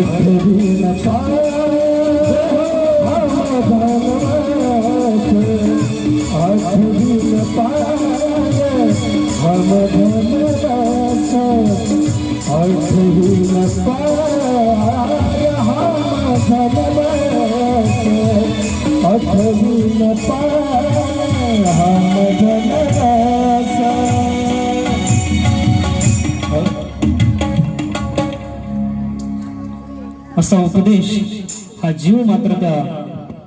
आठवीन पाय आठवीन पाय हम धनवास आठवीन पाय हम धनवास आठवीन पाय हम धनवास। असा उपदेश हा जीव मात्र त्या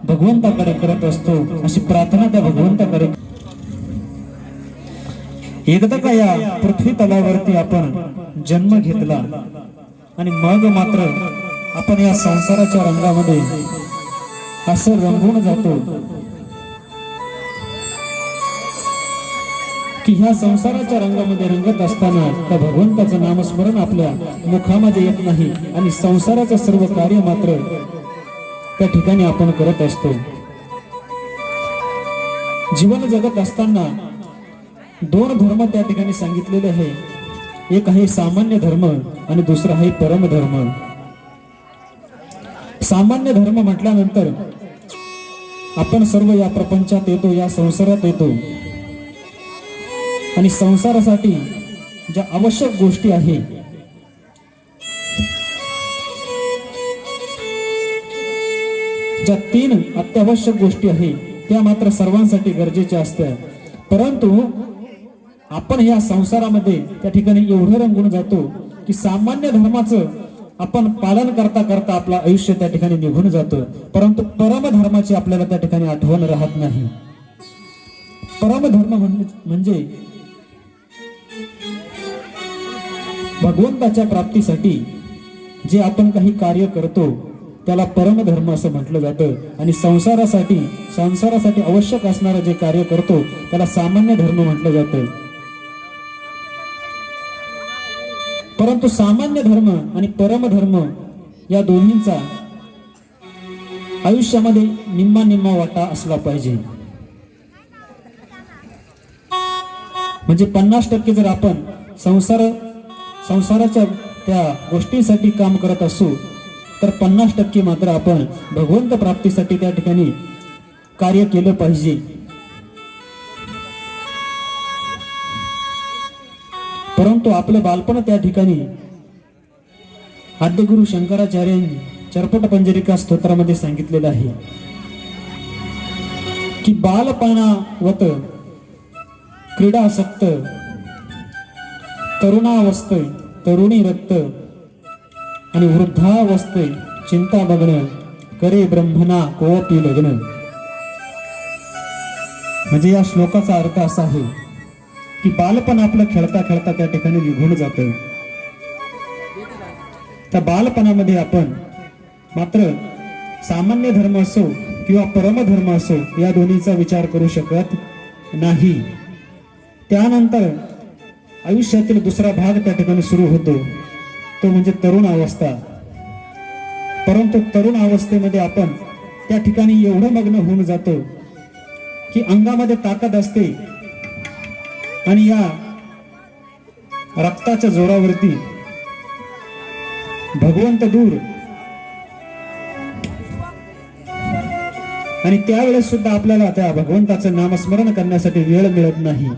भगवंताकडे करत असतो, अशी प्रार्थना त्या भगवंताकडे। एकदा का या पृथ्वी तलावरती आपण जन्म घेतला आणि मग मात्र आपण या संसाराच्या रंगामध्ये असं रंगून जातो की ह्या संसाराच्या रंगामध्ये रंगत असताना त्या भगवंताचं नामस्मरण आपल्या मुखामध्ये येत नाही आणि संसाराचं सर्व कार्य मात्र त्या ठिकाणी आपण करत असतो। जीवन जगत असताना दोन धर्म त्या ठिकाणी सांगितलेले आहे, एक आहे सामान्य धर्म आणि दुसरा आहे परम धर्म। सामान्य धर्म म्हटल्यानंतर आपण सर्व या प्रपंचात येतो, या संसारात येतो आणि संसारासाठी ज्या आवश्यक गोष्टी आहे ज्या तीन अत्यावश्यक गोष्टी आहे त्या मात्र सर्वांसाठी गरजेच्या असतात, परंतु आपण या संसारामध्ये त्या ठिकाणी एवढं रंगून जातो की सामान्य धर्माचं आपण पालन करता करता आपलं आयुष्य त्या ठिकाणी निघून जातं, परंतु परम धर्माची आपल्याला त्या ठिकाणी आठवण राहत नाही। परम धर्म म्हणजे भगवंताच्या प्राप्तीसाठी जे आपण काही कार्य करतो त्याला परम धर्म असं म्हटलं जातं आणि संसारासाठी आवश्यक असणारं जे कार्य करतो त्याला सामान्य धर्म म्हटलं जातं। परंतु सामान्य धर्म आणि परम धर्म या दोन्हींचा आयुष्यामध्ये निम्मा निम्मा वाटा असला पाहिजे। म्हणजे 50% जर आपण संसाराच्या त्या गोष्टींसाठी काम करत असू तर 50% मात्र आपण भगवंत प्राप्तीसाठी त्या ठिकाणी कार्य केलं पाहिजे। परंतु आपलं बालपण त्या ठिकाणी आद्यगुरु शंकराचार्यांनी चरपट पंजरिका स्तोत्रामध्ये सांगितलेलं आहे की बालपणावत क्रीडासक्त तरुणावस्थ तरुणी रक्त आणि वृद्धावस्थ चिंता बघणं करे ब्रह्मणा कोपी लग्न। म्हणजे या श्लोकाचा अर्थ असा आहे की बालपण आपलं खेळता खेळता त्या ठिकाणी निघून जातं। त्या बालपणामध्ये आपण मात्र सामान्य धर्म असो किंवा परम धर्म असो या दोन्हीचा विचार करू शकत नाही। त्यानंतर आयुष्यातील दुसरा भाग त्या ठिकाणी सुरू होतो, तो म्हणजे तरुण अवस्था। परंतु तरुण अवस्थेमध्ये आपण त्या ठिकाणी एवढं मग्न होऊन जातो की अंगामध्ये ताकद असते आणि या रक्ताच्या जोरावरती भगवंत दूर आणि त्यावेळेस सुद्धा आपल्याला त्या भगवंताचं नामस्मरण करण्यासाठी वेळ मिळत नाही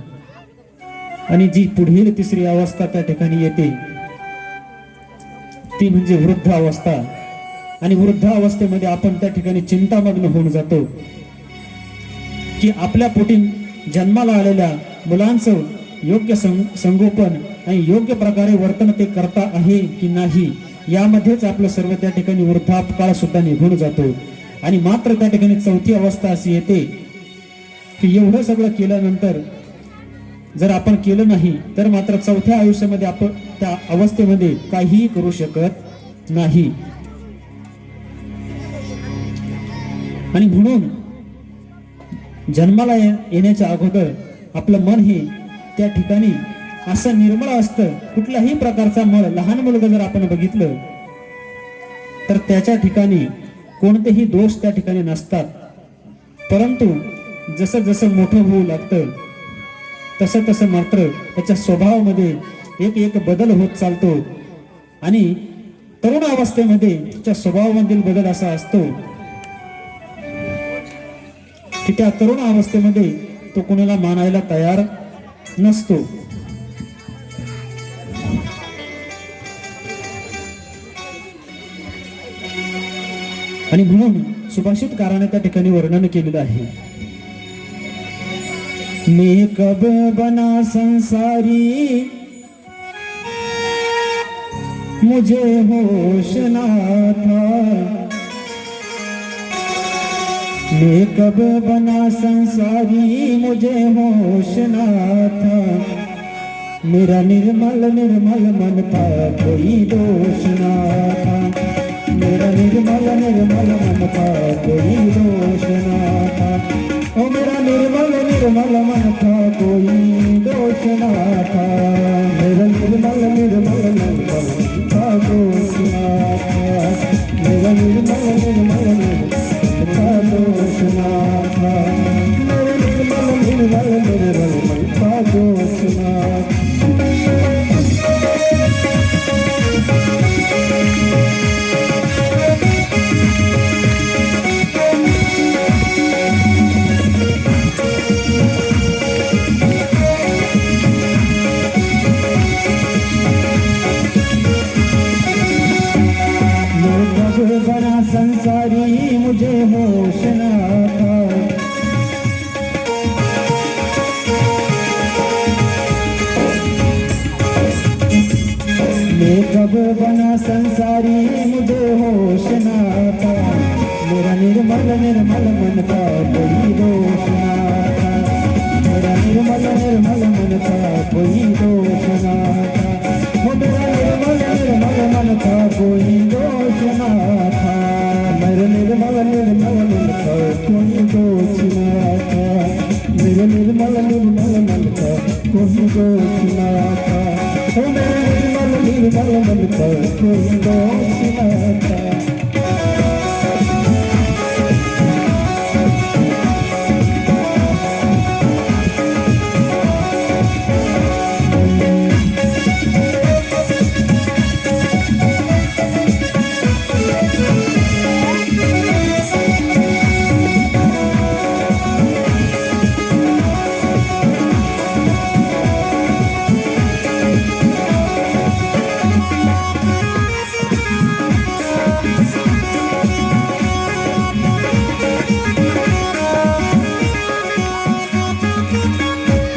आणि जी पुढील तिसरी अवस्था त्या ठिकाणी येते ती म्हणजे वृद्ध अवस्था। आणि वृद्ध अवस्थेमध्ये आपण त्या ठिकाणी चिंतामग्न होऊन जातो की आपल्या पोटी जन्माला आलेल्या मुलांचं योग्य संगोपन आणि योग्य प्रकारे वर्तन ते करता आहे की नाही यामध्येच आपलं सर्व त्या ठिकाणी वृद्धापकाळ सुद्धा निघून जातो। आणि मात्र त्या ठिकाणी चौथी अवस्था अशी येते की एवढं सगळं केल्यानंतर जर आपण केलं नाही तर मात्र चौथ्या आयुष्यामध्ये आपण त्या अवस्थेमध्ये काहीही करू शकत नाही। आणि म्हणून जन्माला येण्याच्या अगोदर आपलं मन हे त्या ठिकाणी असं निर्मळ असतं, कुठल्याही प्रकारचा मळ लहान मुलगा जर आपण बघितलं तर त्याच्या ठिकाणी कोणतेही दोष त्या ठिकाणी नसतात, परंतु जसं जसं मोठं होऊ लागतं तसं तसं मात्र त्याच्या स्वभावामध्ये एक एक बदल होत चालतो आणि तरुण अवस्थेमध्ये त्याच्या स्वभावामधील बदल असा असतो की त्या तरुण अवस्थेमध्ये तो कोणाला मानायला तयार नसतो. आणि म्हणून सुभाषितकाराने त्या ठिकाणी वर्णन केलेलं आहे. मैं कब बना संसारी मुझे होश ना था, मैं कब बना संसारी मुझे होश ना था, मेरा निर्मल निर्मल मन था कोई दोष ना था, मेरा निर्मल निर्मल मन था कोई दोष ना था, ओ मेरा निर्मल निर्मल मन था कोई दोष ना था, मेरा निर्मल निर्मल मन था दोष ना था, मेरा निर्मल निर्मल मन था दोष ना था, मेरा निर्मल निर्मल निर्मल मन था दोष ना था. बना संसारी मुझे होश ना था, मैं कब बना संसारी मुझे होश ना था, मेरा निर्मल निर्मल मन था कोई दोष ना था, मेरा निर्मल निर्मल मन था कोई दोष ना था, मेरा निर्मल निर्मल मन था कोई दोष ना था, मेरा निर्मल निर्मल मन था कोई दोष ना था, मेरा निर्मल निर्मल मन था कोई दोष ना था, मेरा निर्मल निर्मल मन था कोई दोष ना था.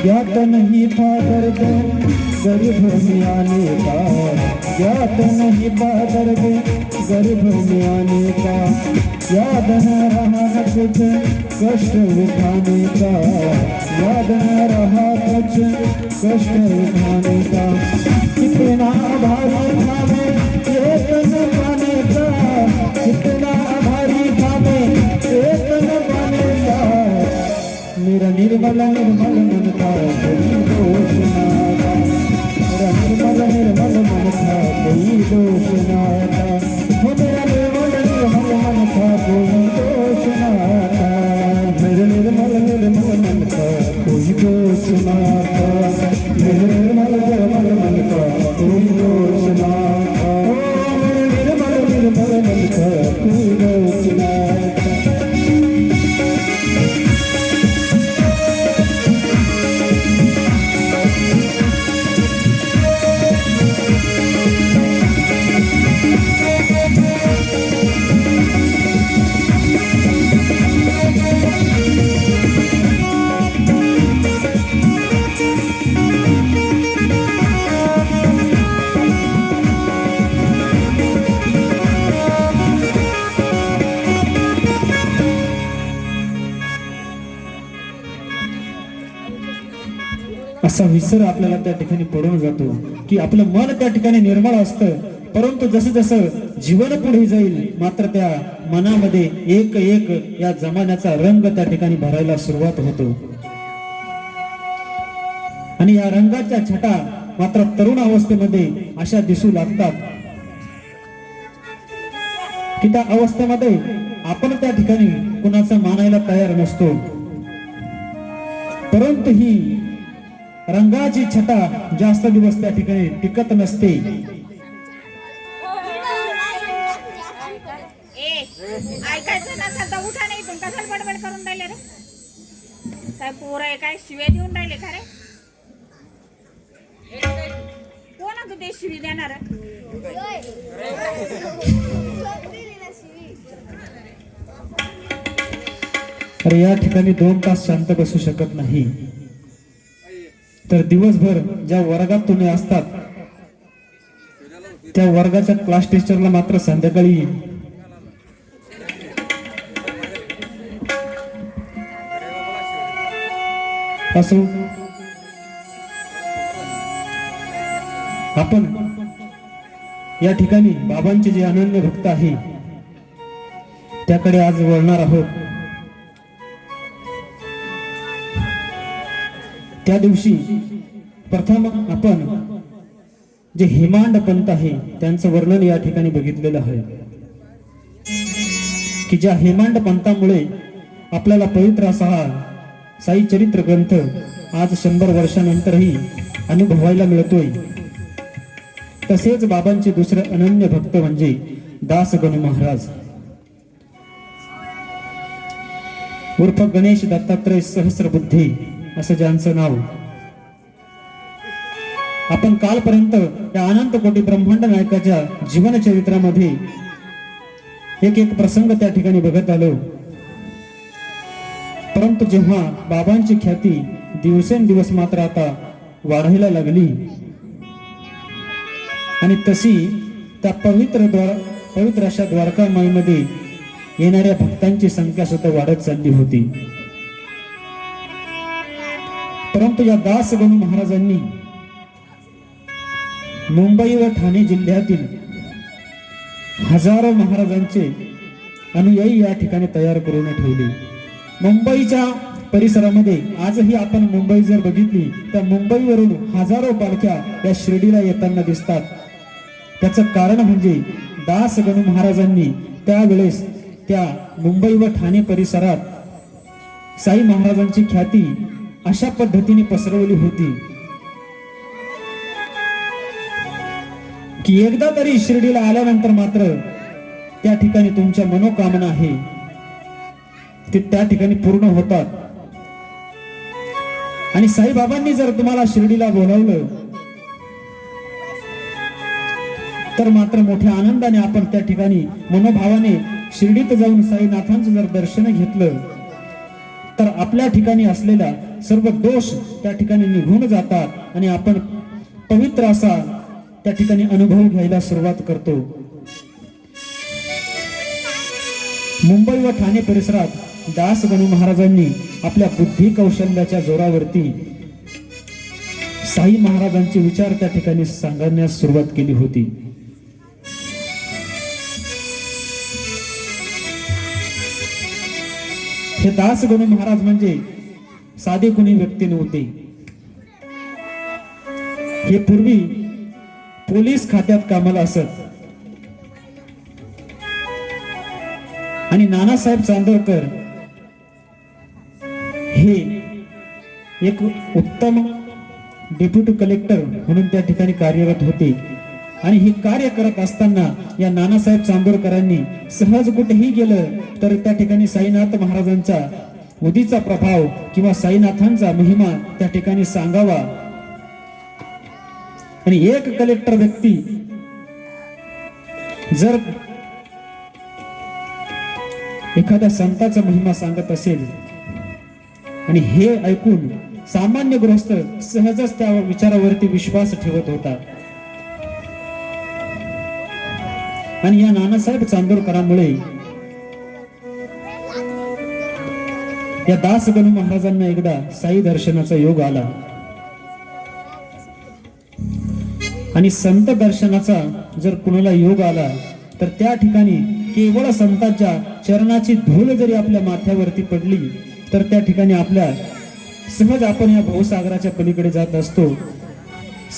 ज्ञात नहीं था दर्द गर्भ में आने का, ज्ञात नहीं था दर्द गर्भ में आने का, याद न रहा कुछ कष्ट उठाने का, याद न रहा कुछ कष्ट उठाने का, कितना भारी था मैं ये तन पाने का, कितना भारी था मैं ये तन पाने का, मेरा निर्मल निर्मल मन था कोई दोष ना था, मेरा निर्मल निर्मल मन था कोई दोष ना था, मेरा निर्मल निर्मल मन था कोई दोष ना था, मेरा निर्मल निर्मल मन था कोई दोष ना था, मेरा निर्मल निर्मल मन था कोई दोष ना था, मेरा निर्मल निर्मल मन था कोई दोष ना था. असा विसर आपल्याला त्या ठिकाणी पडून जातो की आपलं मन त्या ठिकाणी निर्मळ असतं, परंतु जसं जसं जीवन पुढे जाईल मात्र त्या मनामध्ये एक एक या जमान्याचा रंग त्या ठिकाणी भरायला सुरुवात होतो आणि या रंगाच्या छटा मात्र तरुण अवस्थेमध्ये अशा दिसू लागतात की त्या अवस्थेमध्ये आपण त्या ठिकाणी कुणाचं मानायला तयार नसतो, परंतु ही रंगाची छटा जास्त दिवस त्या ठिकाणी टिकत नसते ऐकायचं नसेल तर उठा नाही इथून. कशाला बडबड करून राहिले रे? काय पोर आहे काय शिव्या देऊन राहिले का रे? कोण तू ते शिवी देणार? अरे या ठिकाणी 2 तास शांत बसू शकत नाही, तर दिवसभर ज्या वर्गात तुम्ही असतात त्या वर्गाच्या क्लास टीचरला मात्र संध्याकाळी असो आपण या ठिकाणी बाबांचे जे अनन्य भक्त आहे त्याकडे आज वळणार आहोत. त्या दिवशी प्रथम आपण जे हेमांड पंत आहे त्यांचं वर्णन या ठिकाणी बघितलेलं आहे की ज्या हेमांड पंतामुळे आपल्याला पवित्र असा हा साई चरित्र ग्रंथ आज 100 वर्षानंतरही अनुभवायला मिळतोय. तसेच बाबांचे दुसरे अनन्य भक्त म्हणजे दास गणू महाराज उर्फ गणेश दत्तात्रय सहस्रबुद्धी असं ज्यांचं नाव. आपण कालपर्यंत या अनंत कोटी ब्रह्मांड नायकाच्या जीवन चरित्रामध्ये एक प्रसंग त्या ठिकाणी बघत आलो. परंतु जेव्हा बाबांची ख्याती दिवसेंदिवस मात्र आता वाढायला लागली आणि तशी त्या पवित्र अशा द्वारकामाईमध्ये येणाऱ्या भक्तांची संख्या सुद्धा वाढत चालली होती. परंतु या दास गणू महाराजांनी मुंबई व ठाणे जिल्ह्यातील हजारो महाराजांचे अनुयायी या ठिकाणी तयार करून ठेवले. मुंबईच्या परिसरामध्ये आजही आपण मुंबई जर बघितली तर मुंबईवरून हजारो पालख्या या शिर्डीला येताना दिसतात. त्याचं कारण म्हणजे दास गणू महाराजांनी त्यावेळेस त्या मुंबई व ठाणे परिसरात साई महाराजांची ख्याती अशा पद्धतीने पसरवली होती की एकदा तरी शिर्डीला आल्यानंतर मात्र त्या ठिकाणी तुमच्या मनोकामना आहे ते त्या ठिकाणी पूर्ण होतात. आणि साईबाबांनी जर तुम्हाला शिर्डीला बोलावलं तर मात्र मोठ्या आनंदाने आपण त्या ठिकाणी मनोभावाने शिर्डीत जाऊन साईनाथांचं जर दर्शन घेतलं तर आपल्या ठिकाणी असलेला सर्व दोष त्या ठिकाणी निघून जातात आणि आपण पवित्र असा त्या ठिकाणी अनुभव घ्यायला सुरुवात करतो. मुंबई व ठाणे परिसरात दास गणू महाराजांनी आपल्या बुद्धी कौशल्याच्या जोरावरती साई महाराजांचे विचार त्या ठिकाणी सांगण्यास सुरुवात केली होती. हे दास गणू महाराज म्हणजे साधे कुणी व्यक्ती नव्हते. हे पूर्वी पोलीस खात्यात कामाला असत आणि नानासाहेब चांदोरकर हे एक उत्तम डेप्युटी कलेक्टर म्हणून त्या ठिकाणी कार्यरत होते. आणि हे कार्य करत असताना या नानासाहेब चांदोरकरांनी सहज कुठेही गेलं तर त्या ठिकाणी साईनाथ महाराजांचा उदीचा प्रभाव किंवा साईनाथांचा महिमा त्या ठिकाणी सांगावा. आणि एक कलेक्टर व्यक्ती जर एखाद्या संताचा महिमा सांगत असेल आणि हे ऐकून सामान्य गृहस्थ सहजच त्या विचारावरती विश्वास ठेवत होता. आणि या नानासाहेब चांदोरकरांमुळे या दास गणू महाराजांना एकदा साई दर्शनाचा योग आला. आणि संत दर्शनाचा जर कुणाला योग आला तर त्या ठिकाणी केवळ संतांच्या चरणाची धूळ जरी आपल्या माथ्यावरती पडली तर त्या ठिकाणी आपल्या सहज आपण या भवसागराच्या पलीकडे जात असतो.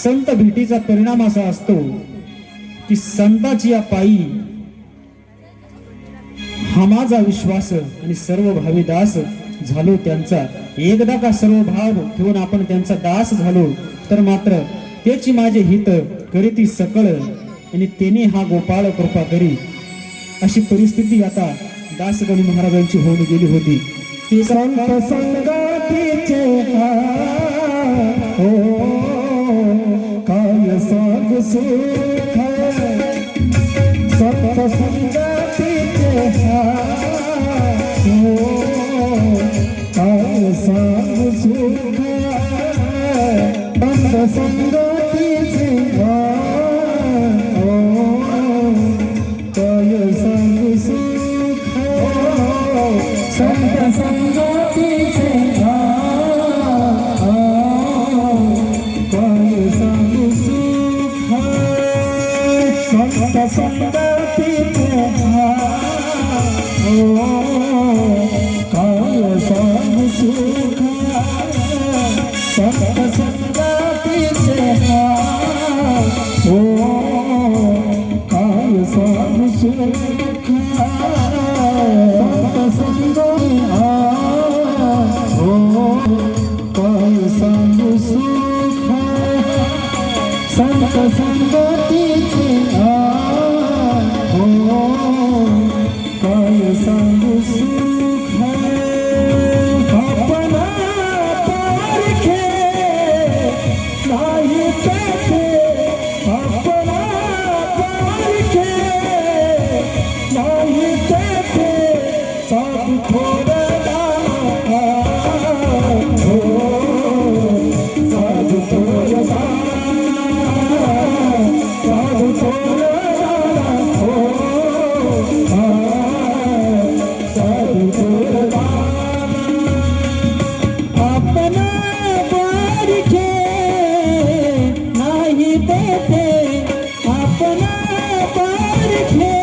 संत भेटीचा परिणाम असा असतो की संताची या पायी हा माझा विश्वास आणि सर्व भावी दास झालो त्यांचा. एकदा का सर्व भाव ठेवून आपण त्यांचा दास झालो तर मात्र त्याची माझे हित करीती सकळ आणि तेने हा गोपाळ कृपा करी अशी परिस्थिती आता दासगणू महाराजांची होऊन गेली होती की संत संगातीचे हो काय सांग सुख संत संगातीचे हो काय सांग सुख संत संगातीचे हो काय सांग सुख संत संगातीचे काय सांगू सुख संत संगातीचे काय सांगू सुख संत संगातीचे काय सांगू सुख संत संगतीचे काय सांगू सुख आपण पारखे नाही तेथे आपण पारखे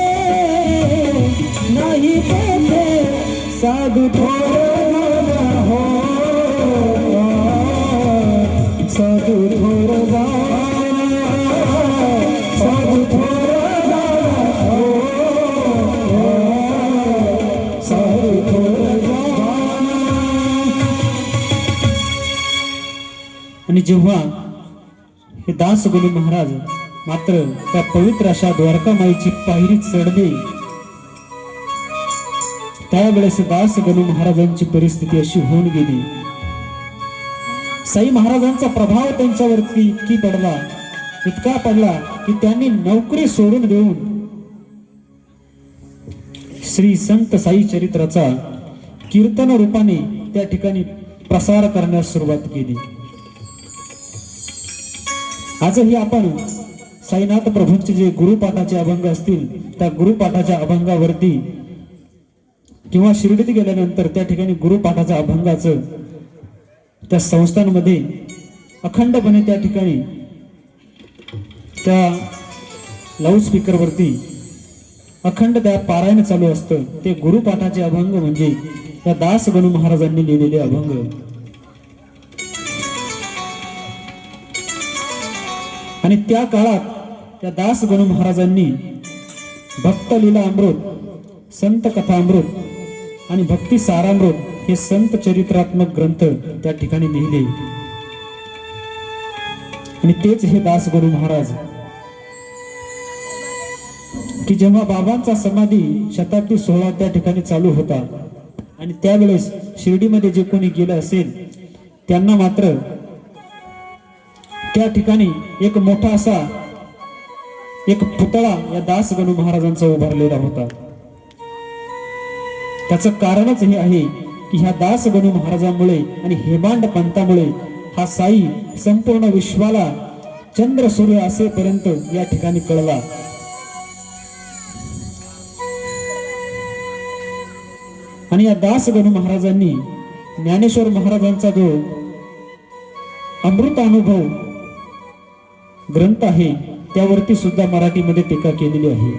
नाही तेथे साधू थोडं साधू थोडं साधु थोर हो साधु थोर साधु थोर हो साधु थोर आणि जेव्हा हे दासगणू महाराज मात्र त्या पवित्र अशा द्वारकामाईची पायरी चढले त्यावेळेस दासगणू महाराजांची परिस्थिती अशी होऊन गेली साई महाराजांचा प्रभाव त्यांच्यावरती इतका पडला की त्यांनी नोकरी सोडून देऊन श्री संत साई चरित्राचा कीर्तन रूपाने त्या ठिकाणी प्रसार करण्यास सुरुवात केली. आजही आपण साईनाथ प्रभूंचे जे गुरुपाठाचे अभंग असतील त्या गुरुपाठाच्या अभंगावरती किंवा शिर्डीत गेल्यानंतर त्या ठिकाणी गुरुपाठाच्या अभंगाचं त्या संस्थांमध्ये अखंडपणे त्या ठिकाणी त्या लाऊडस्पीकरवरती अखंड त्या पारायण चालू असतं. ते गुरुपाठाचे अभंग म्हणजे त्या दासगणू महाराजांनी लिहिलेले अभंग. आणि त्या काळात त्या दासगणू महाराजांनी भक्त लीला अमृत, संत कथा अमृत आणि भक्ती सारामृत हे संत चरित्रात्मक ग्रंथ त्या ठिकाणी लिहिले. आणि तेच हे दासगणू महाराज की जेव्हा बाबांचा समाधी शताब्दी सोहळा त्या ठिकाणी चालू होता आणि त्यावेळेस शिर्डीमध्ये जे कोणी गेलं असेल त्यांना मात्र त्या ठिकाणी एक मोठा असा एक पुतळा या दासगणू महाराजांचा उभारलेला होता. त्याचं कारणच हे आहे की ह्या दासगणू महाराजांमुळे आणि हेमांड पंथामुळे हा साई संपूर्ण विश्वाला चंद्र सूर्य असेपर्यंत या ठिकाणी कळला. आणि या दासगणू महाराजांनी ज्ञानेश्वर महाराजांचा जो अमृत अनुभव ग्रंथ आहे त्यावरती सुद्धा मराठीमध्ये टीका केलेली आहे.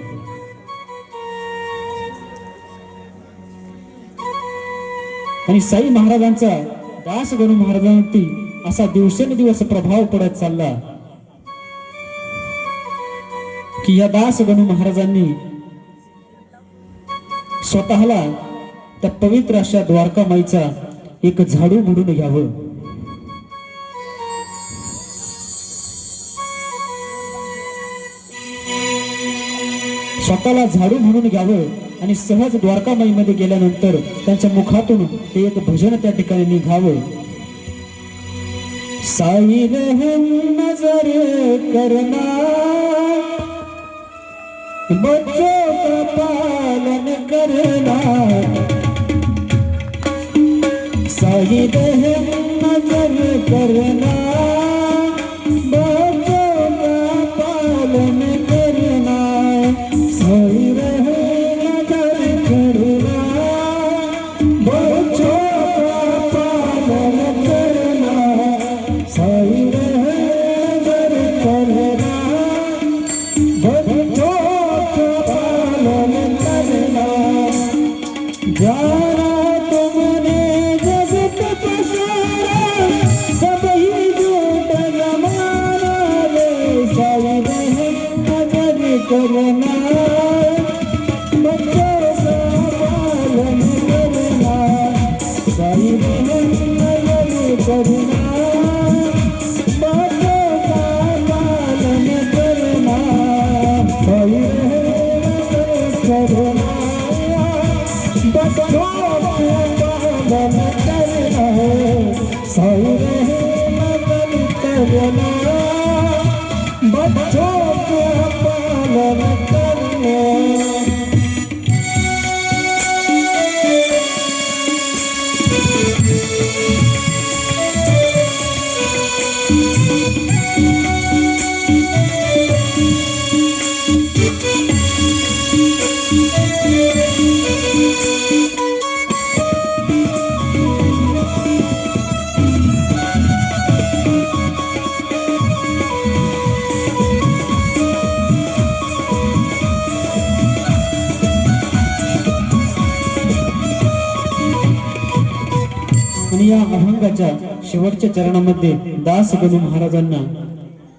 आणि साई महाराजांचा दासगणू महाराजांवरती असा दिवसेंदिवस प्रभाव पडत चालला की या दासगणू महाराजांनी स्वतःला त्या पवित्र अशा द्वारकामाईचा एक झाडू म्हणून घ्यावं. स्वतःला झाडू म्हणून घ्यावं आणि सहज द्वारकामाईमध्ये गेल्यानंतर त्यांच्या मुखातून ते एक भजन त्या ठिकाणी निघावं. साई रहम नजर करना, बच्चों का पालन करना. साई रहम नजर करना, बच्चों का पालन करना. साई रहम नजर करना, बच्चों का पालन करना. साई रहम नजर करना, बच्चों का पालन करना. जाना तुमने जगत पसारा, सब ही झूठ जमाना रे. साई रहम नजर करना, बच्चों का पालन करना. साई रहम नजर करना, बच्चों का पालन करना. साई रहम नजर करना, बच्चों का पालन करना. साई रहम नजर करना, बच्चों का पालन करना. आणि या अभंगाच्या शेवटच्या चरणामध्ये दास गणू महाराजांना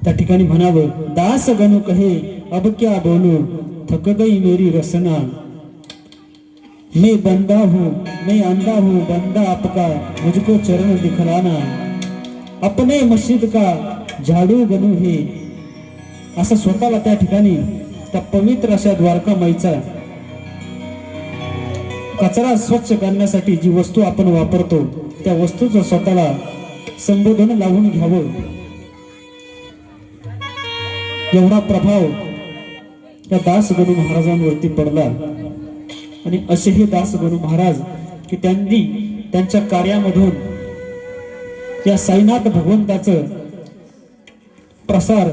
त्या ठिकाणी म्हणावं. दास गणू कहे अब क्या बोलू, थक गई मेरी रसना. मैं बंदा हूँ, मैं अंधा हूँ, बंदा आपका, मुझको चरण दिखलाना. अपने मस्जिद का झाडू गणू हे. असं स्वतःला त्या ठिकाणी त्या पवित्र अशा द्वारकामाईचा कचरा स्वच्छ करण्यासाठी जी वस्तू आपण वापरतो त्या वस्तूचं स्वतःला संबोधन लावून घ्यावं. एवढा प्रभाव त्या दास गणू महाराजांवरती पडला. आणि असे हे दास गणू महाराज की त्यांनी त्यांच्या कार्यामधून या साईनाथ भगवंताचं प्रसार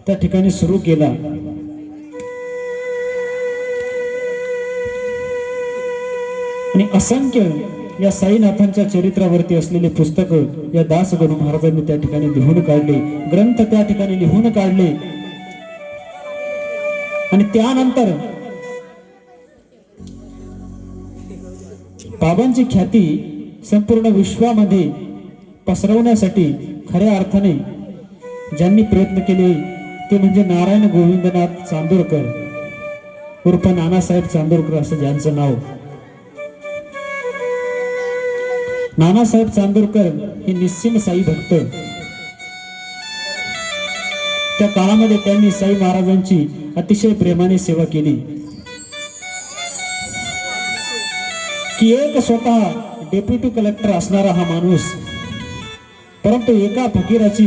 त्या ठिकाणी सुरू केला. आणि असंख्य या साईनाथांच्या चरित्रावरती असलेले पुस्तक या दास गणू महाराजांनी त्या ठिकाणी लिहून काढले, ग्रंथ त्या ठिकाणी लिहून काढले. आणि त्यानंतर बाबांची ख्याती संपूर्ण विश्वामध्ये पसरवण्यासाठी खऱ्या अर्थाने ज्यांनी प्रयत्न केले ते म्हणजे नारायण गोविंदनाथ चांदोरकर उर्फ नानासाहेब चांदोरकर असं ज्यांचं नाव. नानासाहेब चांदोरकर हे निस्सीम साई भक्त. त्या काळामध्ये त्यांनी साई महाराजांची अतिशय प्रेमाने सेवा केली. की एक स्वतः डेप्युटी कलेक्टर असणारा हा माणूस परंतु एका फकीराची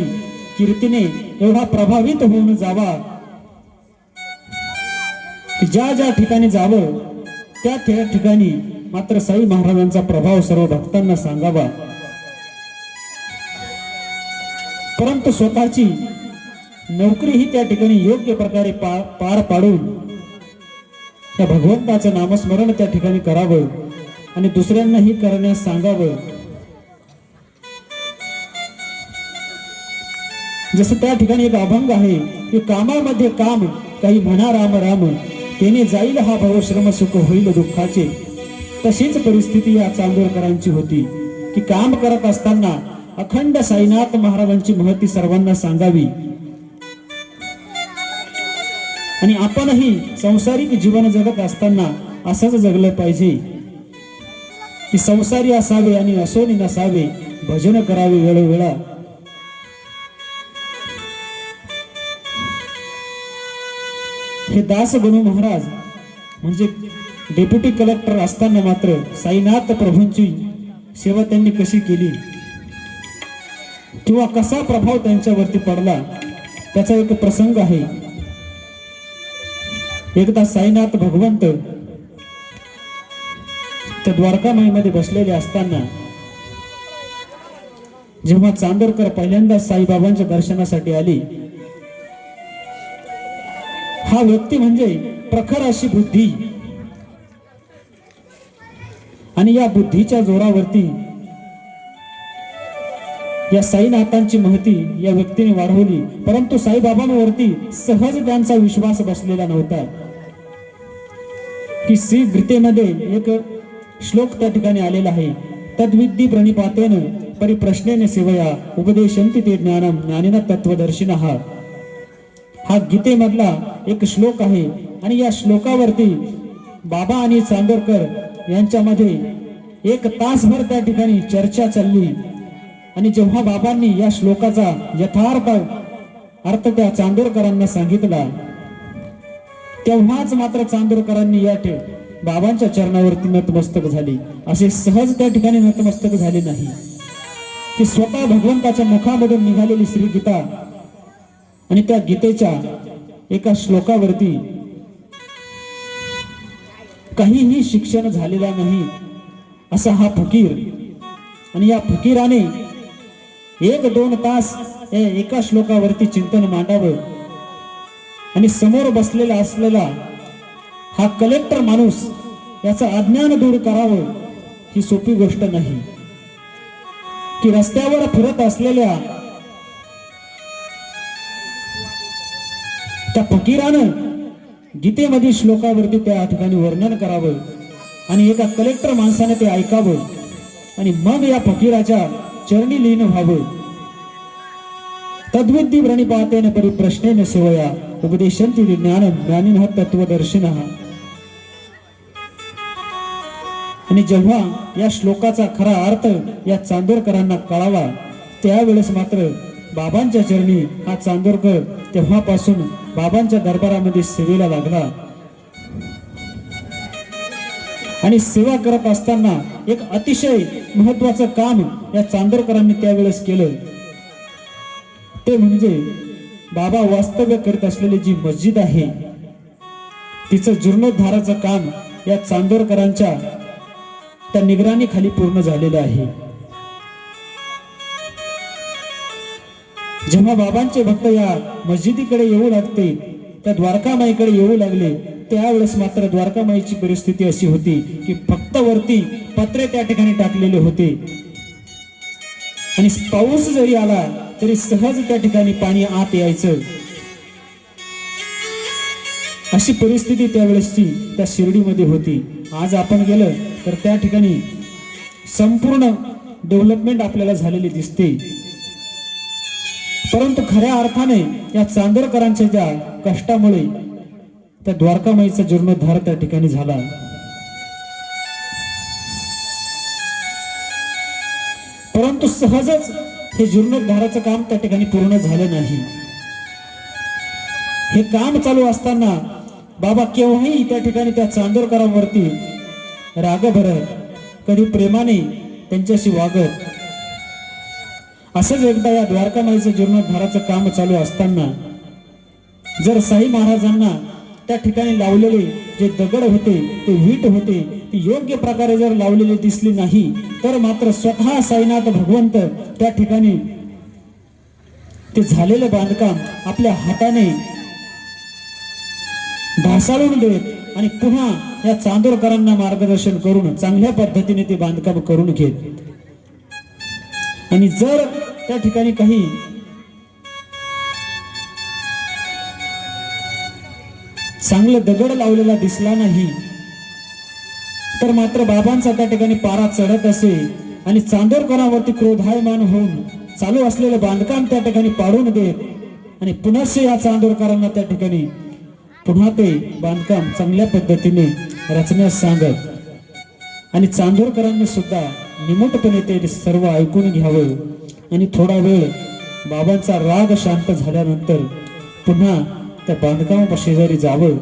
कीर्तीने एवढा प्रभावित होऊन जावा की ज्या ज्या ठिकाणी जावं त्या ठिकाणी मात्र साई महाराजांचा प्रभाव सर्व भक्तांना सांगावा. परंतु स्वतःची नोकरी ही त्या ठिकाणी योग्य प्रकारे पार पाडून त्या भगवंताचं नामस्मरण त्या ठिकाणी करावं आणि दुसऱ्यांनाही करण्यास सांगावं. जसं त्या ठिकाणी एक अभंग आहे की कामामध्ये काम काही म्हणा राम राम, त्याने जाईल हा भवश्रम सुख होईल दुःखाचे. तशीच परिस्थिती या चांदोरकरांची होती की काम करत असताना अखंड साईनाथ महाराजांची महती सर्वांना सांगावी. आणि आपणही संसारिक जीवन जगत असताना असंच जगलं पाहिजे की संसारी असावे आणि असोनी नसावे, भजन करावे वेळोवेळा. हे दास गणू महाराज म्हणजे डेप्युटी कलेक्टर असताना मात्र साईनाथ प्रभूंची सेवा त्यांनी कशी केली किंवा कसा प्रभाव त्यांच्यावरती पडला त्याचा एक प्रसंग आहे. एकदा साईनाथ भगवंत त्या द्वारकामाईमध्ये बसलेले असताना जेव्हा चांदोरकर पहिल्यांदा साईबाबांच्या दर्शनासाठी आली, हा व्यक्ती म्हणजे प्रखर अशी बुद्धी आणि या बुद्धीच्या जोरावरती या साईनाथांची महती या व्यक्तीने वाढवली. परंतु साईबाबांवरती सहज त्यांचा विश्वास बसलेला नव्हता. की श्री गीतेमध्ये एक श्लोक त्या ठिकाणी आलेला आहे, तद्विद्धी प्रणिपातेन परिप्रश्नेन सेवया उपदेशन्ति ते ज्ञानम ज्ञानिन तत्वदर्शिनः. हा गीतेमधला एक श्लोक आहे आणि या श्लोकावरती बाबा आणि चांदोरकर यांच्यामध्ये एक तासभर त्या ठिकाणी चर्चा चालली. आणि जेव्हा बाबांनी या श्लोकाचा यथार्थ अर्थ त्या चांदोरकरांना सांगितला, तेव्हाच मात्र चांदोरकरांनी या बाबांच्या चरणावरती नतमस्तक झाली. असे सहज त्या ठिकाणी नतमस्तक झाले नाही, की स्वतः भगवंताच्या मुखामधून निघालेली श्री गीता आणि त्या गीतेच्या एका श्लोकावरती काहीही शिक्षण झालेला नाही असा हा फकीर. आणि या फकीराने 1-2 तास एका श्लोकावरती चिंतन मांडावं आणि समोर बसलेला असलेला हा कलेक्टर माणूस याचं अज्ञान दूर करावं ही सोपी गोष्ट नाही. की रस्त्यावर फिरत असलेल्या त्या फकीरानं गीतेमधील श्लोकावरती त्या ठिकाणी वर्णन करावं आणि एका कलेक्टर माणसाने ते ऐकावं आणि मग या फकीराच्या चरणी लीन व्हावं. तद्विद्धी प्रणिपातेन परिप्रश्नेन सेवया उपदेशन्ति ज्ञानम ज्ञानिनः तत्वदर्शिनः. आणि जेव्हा या श्लोकाचा खरा अर्थ या चांदोरकरांना कळावा, त्यावेळेस मात्र बाबांच्या चरणी हा चांदोरकर तेव्हापासून बाबांच्या दरबारामध्ये सेवेला लागला. आणि सेवा करत असताना एक अतिशय महत्वाचं काम या चांदोरकरांनी त्यावेळेस केलं, ते म्हणजे बाबा वास्तव्य करीत असलेली जी मस्जिद आहे तिचं जीर्णोद्धाराचं काम या चांदोरकरांच्या त्या निगराणीखाली पूर्ण झालेलं आहे. जेव्हा बाबांचे भक्त या मस्जिदीकडे येऊ लागते, त्या द्वारकामाईकडे येऊ लागले, त्यावेळेस मात्र द्वारकामाईची परिस्थिती अशी होती की फक्त वरती पत्रे त्या ठिकाणी टाकलेले होते आणि पाऊस जरी आला तरी सहज त्या ठिकाणी पाणी आत यायचं. अशी परिस्थिती त्यावेळेसची त्या शिर्डीमध्ये होती. आज आपण गेलं तर त्या ठिकाणी संपूर्ण डेव्हलपमेंट आपल्याला झालेली दिसते. परंतु खऱ्या अर्थाने या चांदोरकरांच्या ज्या कष्टामुळे त्या द्वारकामाईचा जीर्णोद्धार त्या ठिकाणी झाला. परंतु सहजच हे जीर्णोद्धाराचं काम त्या ठिकाणी पूर्ण झालं नाही. हे काम चालू असताना बाबा केव्हाही त्या ठिकाणी त्या चांदोरकरांवरती राग भरत, कधी प्रेमाने त्यांच्याशी वागत. असंच एकदा या द्वारकामाईचं जीर्णोद्धाराचं काम चालू असताना जर साई महाराजांना त्या ठिकाणी लावलेले जे दगड होते, ते वीट होते, ती योग्य प्रकारे जर लावलेली दिसली नाही तर मात्र स्वतः साईनाथ भगवंत त्या ठिकाणी ते झालेलं बांधकाम आपल्या हाताने ढासाळून देत आणि पुन्हा या चांदोरकरांना मार्गदर्शन करून चांगल्या पद्धतीने ते बांधकाम करून घेत. आणि जर त्या ठिकाणी काही चांगला दगड लावलेला दिसला नाही तर मात्र बाबांचा त्या ठिकाणी पारा चढत असे आणि चांदोरकरांवरती क्रोधायमान होऊन चालू असलेलं बांधकाम त्या ठिकाणी पाडून देत आणि पुन्हा या चांदोरकरांना त्या ठिकाणी पुन्हा ते बांधकाम चांगल्या पद्धतीने रचण्यास सांगत. आणि चांदोरकरांनी सुद्धा निमूटपणे ते सर्व ऐकून घ्यावं आणि थोडा वेळ बाबांचा राग शांत झाल्यानंतर पुन्हा त्या बांधकामा शेजारी जावं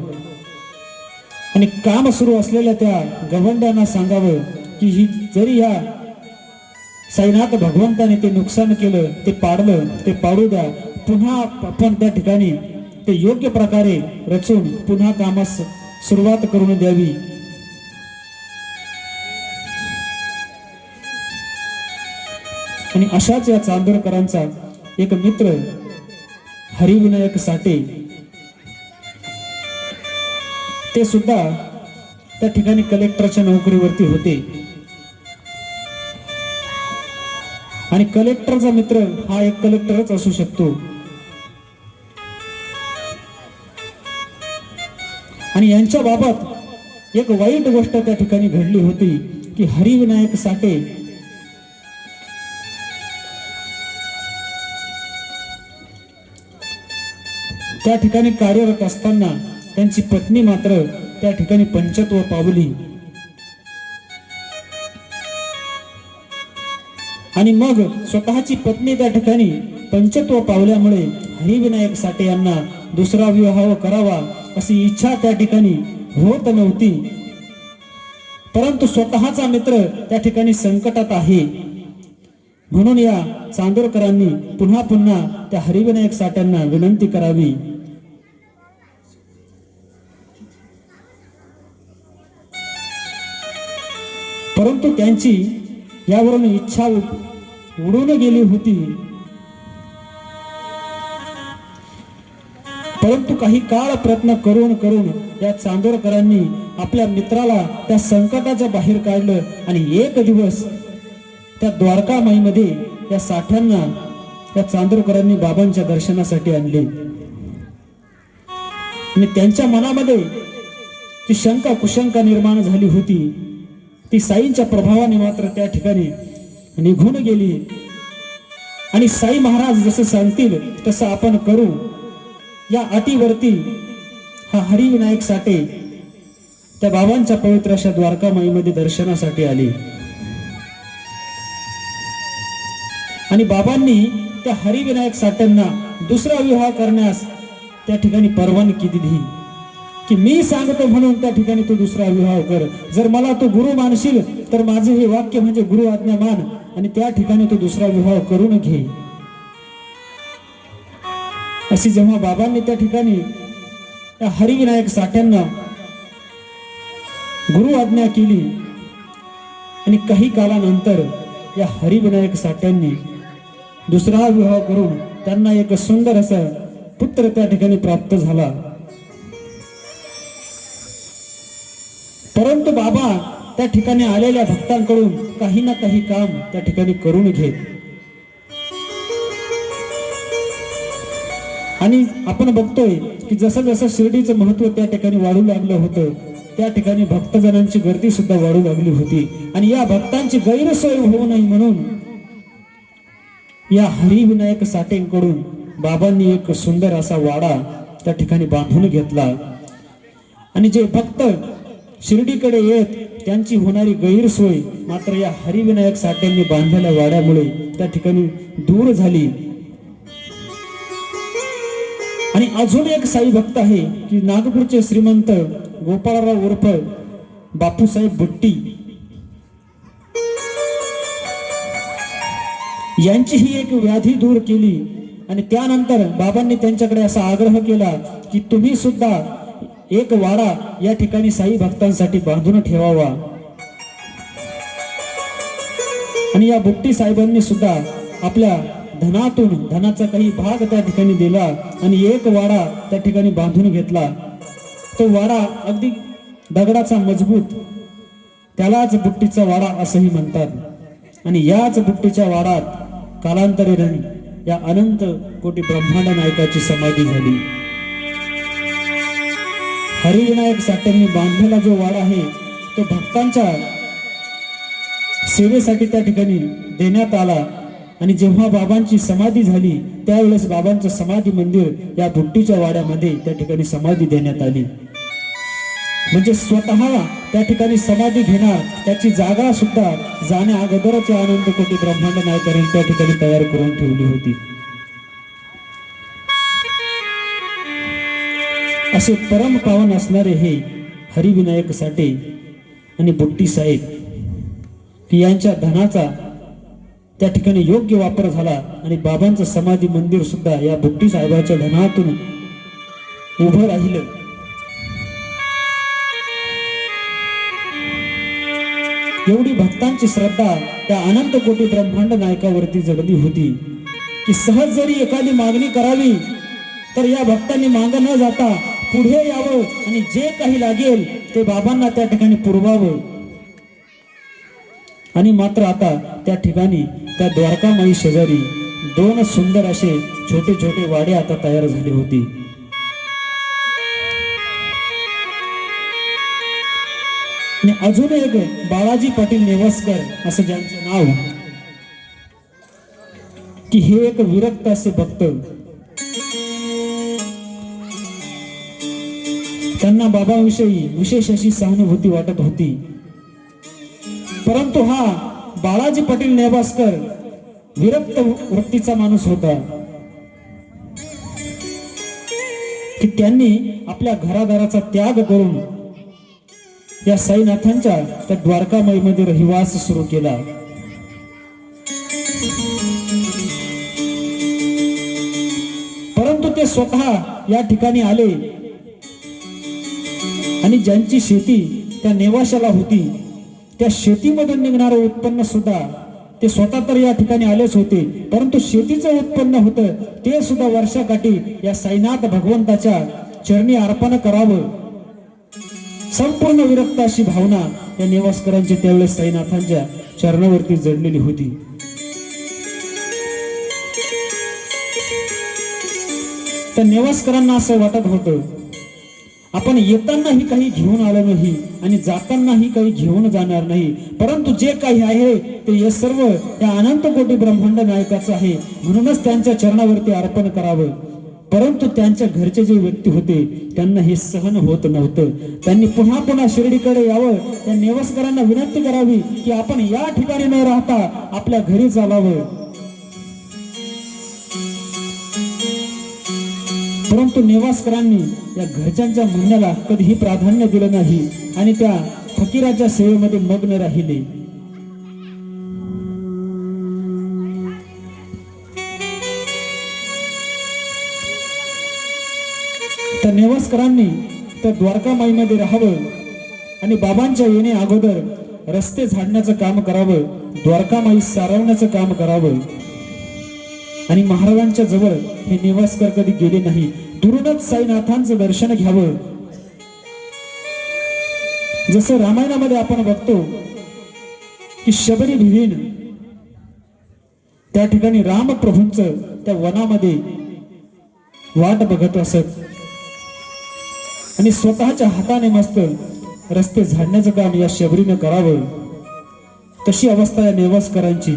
आणि काम सुरू असलेल्या त्या गवंड्यांना सांगावं की ही जरी या साईनाथ भगवंताने ते नुकसान केलं, ते पाडलं, ते पाडू द्या, पुन्हा आपण त्या ठिकाणी ते योग्य प्रकारे रचून पुन्हा कामास सुरुवात करून द्यावी. आणि अशाच या चांदोरकरांचा एक मित्र हरिविनायक साठे, ते सुद्धा त्या ठिकाणी कलेक्टरच्या नोकरीवरती होते. आणि कलेक्टरचा मित्र हा एक कलेक्टरच असू शकतो. आणि यांच्या बाबत एक वाईट गोष्ट त्या ठिकाणी घडली होती की हरिविनायक साठे त्या ठिकाणी कार्यरत असताना त्यांची पत्नी मात्र त्या ठिकाणी पंचत्व पावली. आणि मग स्वतःची पत्नी त्या ठिकाणी पंचत्व पावल्यामुळे हरिविनायक साठे यांना दुसरा विवाह करावा अशी इच्छा त्या ठिकाणी होत नव्हती. परंतु स्वतःचा मित्र त्या ठिकाणी संकटात आहे म्हणून या चांदोरकरांनी पुन्हा पुन्हा त्या हरिविनायक साठ्यांना विनंती करावी. परंतु त्यांची यावरून इच्छा उडून गेली होती. परंतु काही काळ प्रयत्न करून करून या चांदोरकरांनी आपल्या मित्राला त्या संकटाच्या बाहेर काढलं आणि एक दिवस त्या द्वारकामाईमध्ये या साठ्यांना त्या चांदोरकरांनी बाबांच्या दर्शनासाठी आणले. आणि त्यांच्या मनामध्ये जी शंका कुशंका निर्माण झाली होती ती साईंच्या प्रभावाने मात्र त्या ठिकाणी निघून गेली. आणि साई महाराज जसं सांगतील तसं आपण करू या अटीवरती हा हरिविनायक साठे त्या बाबांच्या पवित्र अशा द्वारकामाईमध्ये दर्शनासाठी आले. आणि बाबांनी त्या हरिविनायक साठ्यांना दुसरा विवाह करण्यास त्या ठिकाणी परवानगी दिली की मी सांगतो म्हणून त्या ठिकाणी तू दुसरा विवाह कर. जर मला तू गुरु मानशील तर माझे हे वाक्य म्हणजे गुरु आज्ञा मान आणि त्या ठिकाणी तू दुसरा विवाह करून घे. अशी जेव्हा बाबांनी त्या ठिकाणी त्या हरिविनायक साठ्यांना गुरु आज्ञा केली आणि काही कालानंतर या हरिविनायक साठ्यांनी दुसरा विवाह करून त्यांना एक सुंदर असा पुत्र त्या ठिकाणी प्राप्त झाला. परंतु बाबा त्या ठिकाणी आलेल्या भक्तांकडून काही ना काही काम त्या ठिकाणी करून घेत. आणि आपण बघतोय की जसं जसं शिर्डीचं महत्व त्या ठिकाणी वाढू लागलं होतं त्या ठिकाणी भक्तजनांची गर्दी सुद्धा वाढू लागली होती. आणि या भक्तांची गैरसोय होऊ नये म्हणून या हरिविनायक साठेंकडून बाबांनी एक सुंदर असा वाडा त्या ठिकाणी बांधून घेतला. आणि जे भक्त शिर्डीकडे येत त्यांची होणारी गैरसोय मात्र या हरिविनायक साठ्यांनी बांधलेल्या वाड्यामुळे त्या ठिकाणी दूर झाली. आणि अजून एक साई भक्त आहे की नागपूरचे श्रीमंत गोपाळराव उर्फ बापूसाहेब बुट्टी यांची ही एक व्याधी दूर केली. आणि त्यानंतर बाबांनी त्यांच्याकडे असा आग्रह केला की तुम्ही सुद्धा एक वाडा या ठिकाणी साई भक्तांसाठी बांधून ठेवावा. आणि या बुट्टी साहेबांनी सुद्धा आपल्या धनातून धनाचा काही भाग त्या ठिकाणी दिला आणि एक वाडा त्या ठिकाणी बांधून घेतला. तो वाडा अगदी दगडाचा मजबूत, त्यालाच बुट्टीचा वाडा असंही म्हणतात. आणि याच बुट्टीच्या वाडात कालांतराने या अनंत कोटी ब्रह्मांड नायकाची समाधी झाली. हरिविनायक साठ्यांनी बांधलेला जो वाडा आहे तो भक्तांच्या सेवेसाठी त्या ठिकाणी देण्यात आला. आणि जेव्हा बाबांची समाधी झाली त्यावेळेस बाबांचं समाधी मंदिर या बुट्टीच्या वाड्यामध्ये त्या ठिकाणी समाधी देण्यात आली. म्हणजे स्वतः त्या ठिकाणी समाधी घेणार त्याची जागा सुद्धा जाण्या अगोदरच अनंत कोटी ब्रह्मांड नायकांनी त्या ठिकाणी तयार करून ठेवली होती. असे परम पावन असणारे हे हरिविनायक साठे आणि बुट्टी साहेब की यांच्या धनाचा त्या ठिकाणी योग्य वापर झाला आणि बाबांचं समाधी मंदिर सुद्धा या बुट्टी साहेबाच्या धनातून उभं राहिलं. एवढी भक्तांची श्रद्धा त्या अनंत कोटी ब्रह्मांड नायकावरती जडली होती की सहज जरी एखादी मागणी करावी तर या भक्तांनी माग न जाता पुढे यावं आणि जे काही लागेल ते बाबांना त्या ठिकाणी पुरवावं. आणि मात्र आता त्या ठिकाणी त्या द्वारकामाई शेजारी 2 सुंदर असे छोटे छोटे वाडे आता तयार झाले होते. आणि अजून एक बाळाजी पाटील नेवासकर असं ज्यांचं नाव की हे एक विरक्त असे भक्त, त्यांना बाबाविषयी विशेष अशी सहानुभूती वाटत होती. परंतु हा बाळाजी पाटील नेवासकर विरक्त वृत्तीचा माणूस होता की त्यांनी आपल्या घरादाराचा त्याग करून या साईनाथांच्या त्या द्वारकामाईमध्ये रहिवास सुरू केला. परंतु ते स्वतः या ठिकाणी आले आणि ज्यांची शेती त्या नेवाशाला होती त्या शेतीमधून निघणारं उत्पन्न सुद्धा ते स्वतः तर या ठिकाणी आलेच होते, परंतु शेतीचं उत्पन्न होतं ते सुद्धा वर्षाकाठी या साईनाथ भगवंताच्या चरणी अर्पण करावं. संपूर्ण विरक्त अशी भावना या नेवासकरांची त्यावेळेस साईनाथांच्या चरणावरती जडलेली होती. त्या नेवासकरांना असं वाटत होतं आपण येतानाही काही घेऊन आलो नाही आणि जातानाही काही घेऊन जाणार नाही, परंतु जे काही आहे ते हे सर्व त्या अनंत कोटी ब्रह्मांड नायकाचं आहे, म्हणूनच त्यांच्या चरणावरती अर्पण करावं. परंतु त्यांच्या घरचे जे व्यक्ती होते त्यांना हे सहन होत नव्हतं. त्यांनी पुन्हा पुन्हा शिर्डीकडे यावं, त्या नेवासकरांना विनंती करावी की आपण या ठिकाणी न राहता आपल्या घरी चालावं. परंतु नेवासकरांनी या घरच्यांच्या म्हणण्याला कधीही प्राधान्य दिलं नाही आणि त्या फकीराच्या सेवेमध्ये मग्न राहिले. त्या नेवासकरांनी त्या द्वारकामाईमध्ये राहावं आणि बाबांच्या येणे अगोदर रस्ते झाडण्याचं काम करावं, द्वारकामाई सारवण्याचं काम करावं. आणि महाराजांच्या जवळ हे नेवासकर कधी गेले नाही, दुरूनच साईनाथांचं दर्शन घ्यावं. जसं रामायणामध्ये आपण बघतो की शबरी भिवीन त्या ठिकाणी रामप्रभूंचं त्या वनामध्ये वाट बघत असत आणि स्वतःच्या हाताने मस्त रस्ते झाडण्याचं काम या शबरीनं करावं. तशी अवस्था या नेवासकरांची.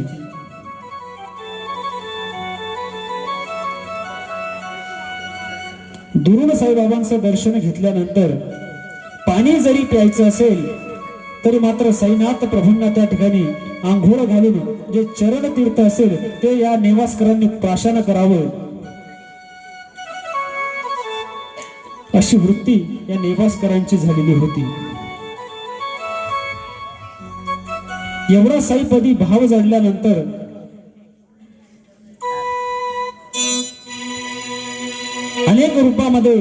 दुरून साईबाबांचं दर्शन घेतल्यानंतर पाणी जरी प्यायचं असेल तरी मात्र साईनाथ प्रभूंना त्या ठिकाणी आंघोळ घालून जे चरण तीर्थ असेल ते या नेवासकरांनी प्राशन करावं. अशी वृत्ती या नेवासकरांची झालेली होती. एवढा साईपदी भाव जडल्यानंतर अनेक रूपामध्ये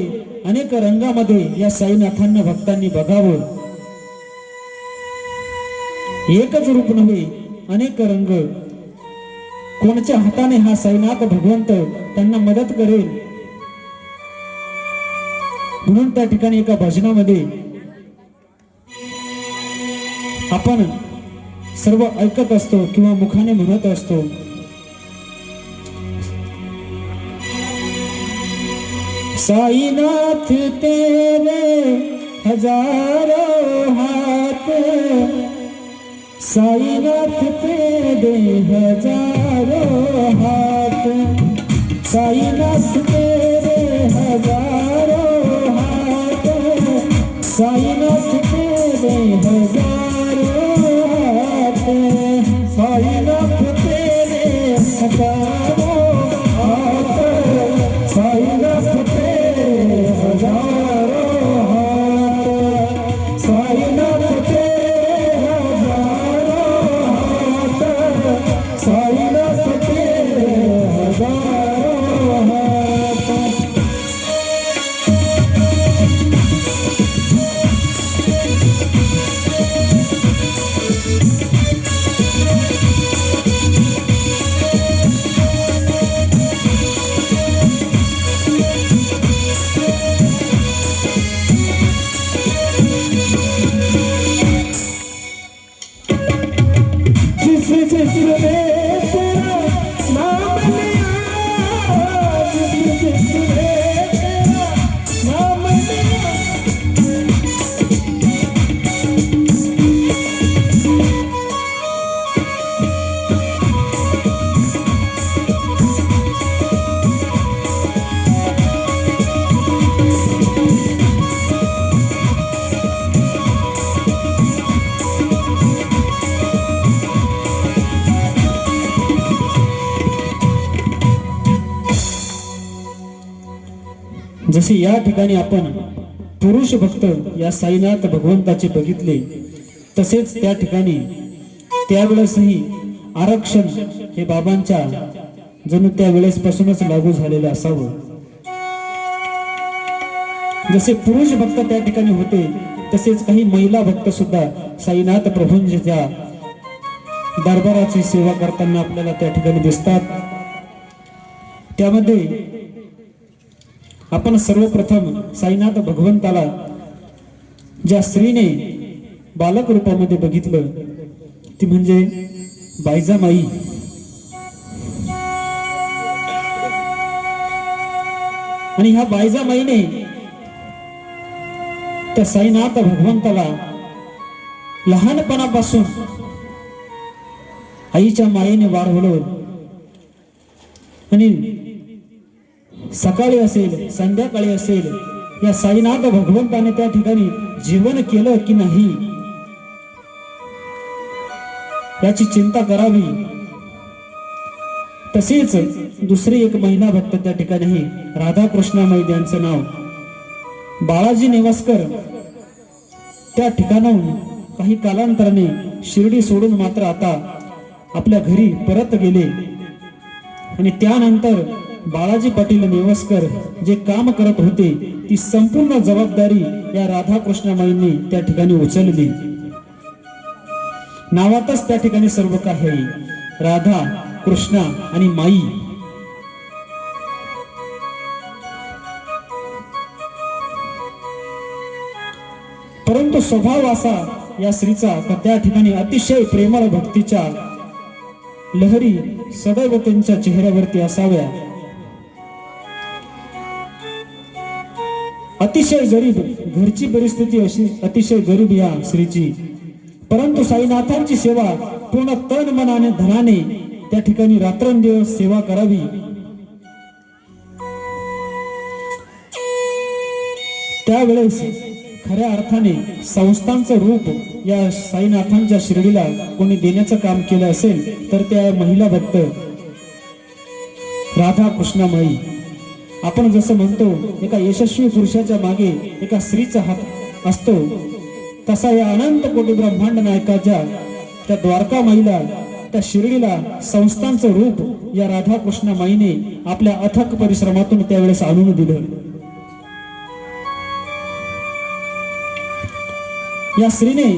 अनेक रंगामध्ये या साईनाथांना भक्तांनी बघावं. एकच रूप नव्हे, अनेक रंग. कोणच्या हाताने हा साईनाथ भगवंत त्यांना मदत करेल म्हणून त्या ठिकाणी एका भजनामध्ये आपण सर्व ऐकत असतो किंवा मुखाने म्हणत असतो, साईनाथ तेरे हजारों हाथ, साईनाथ तेरे हजारों हाथ, साईनाथ तेरे हजारों हाथ, साईनाथ तेरे हजारों हाथ, साईनाथ तेरे हजारों हाथ, साईनाथ तेरे हजारों जसे या ठिकाणी आपण पुरुष भक्त या साईनाथ भगवंताचे बघितले, तसेच त्या ठिकाणी त्यावेळेसही आरक्षण हे बाबांच्या जणू त्यावेळेसपासूनच लागू झालेलं असावं. जसे पुरुष भक्त त्या ठिकाणी होते, तसेच काही महिला भक्त सुद्धा साईनाथ प्रभूंच्या दरबाराची सेवा करताना आपल्याला त्या ठिकाणी दिसतात. त्यामध्ये आपण सर्वप्रथम साईनाथ भगवंताला ज्या स्त्रीने बालक रूपामध्ये बघितलं ती म्हणजे बायजामाई. आणि ह्या बायजामाईने त्या साईनाथ भगवंताला लहानपणापासून आईच्या मायेने वाढवलं. आणि सकाळी असेल संध्याकाळी असेल या साईनाथ भगवंताने त्या ठिकाणी जीवन केलं की नाही याची चिंता करावी. तसेच दुसरी एक महिला भक्त त्या ठिकाणी राधाकृष्णामाई, त्यांचं नाव बाळाजी नेवासकर, त्या ठिकाणाहून काही कालांतराने शिर्डी सोडून मात्र आता आपल्या घरी परत गेले. आणि त्यानंतर बाळाजी पाटील नेवासकर जे काम करत होते ती संपूर्ण जबाबदारी या राधाकृष्णामाईंनी त्या ठिकाणी उचलली. नावातच त्या ठिकाणी सर्व काही आहे, राधा, कृष्णा आणि माई. परंतु स्वभाव असा या स्त्रीचा का त्या ठिकाणी अतिशय प्रेमळ भक्तीच्या लहरी सदैव त्यांच्या चेहऱ्यावरती असाव्या. अतिशय गरीब घरची परिस्थिती अशी अतिशय गरीब या स्त्रीची, परंतु साईनाथांची सेवा पूर्ण तन मन आणि धनाने त्या ठिकाणी रात्रंदिवस सेवा करावी. त्यावेळेस खऱ्या अर्थाने संस्थांचं रूप या साईनाथांच्या शिर्डीला कोणी देण्याचं काम केलं असेल तर त्या महिला भक्त राधा कृष्णामाई. आपण जसं म्हणतो एका यशस्वी पुरुषाच्या मागे एका स्त्रीचा हात असतो, तसा या अनंत कोटी ब्रह्मांड नायकाच्या त्या द्वारका माईला त्या शिर्डीला संस्थांचं रूप या राधा कृष्णामाईने आपल्या अथक परिश्रमातून त्यावेळेस आणून दिलं. या स्त्रीने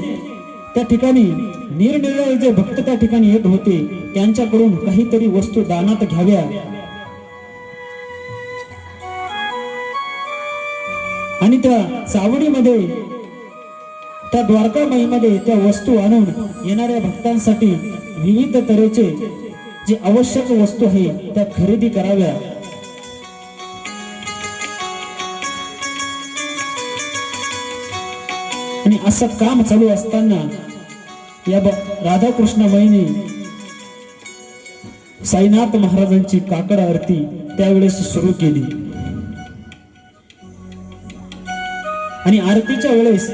त्या ठिकाणी निरनिराळे जे भक्त त्या ठिकाणी येत होते त्यांच्याकडून काहीतरी वस्तू दानात घ्याव्या. आणि त्या चावडीमध्ये त्या द्वारकामाईमध्ये त्या वस्तू आणून येणाऱ्या भक्तांसाठी विविध तऱ्हेचे जे आवश्यक वस्तू आहे त्या खरेदी कराव्या. आणि असं काम चालू असताना या राधाकृष्णामाईने साईनाथ महाराजांची काकड आरती त्यावेळेस सुरू केली. आणि आरतीच्या वेळेस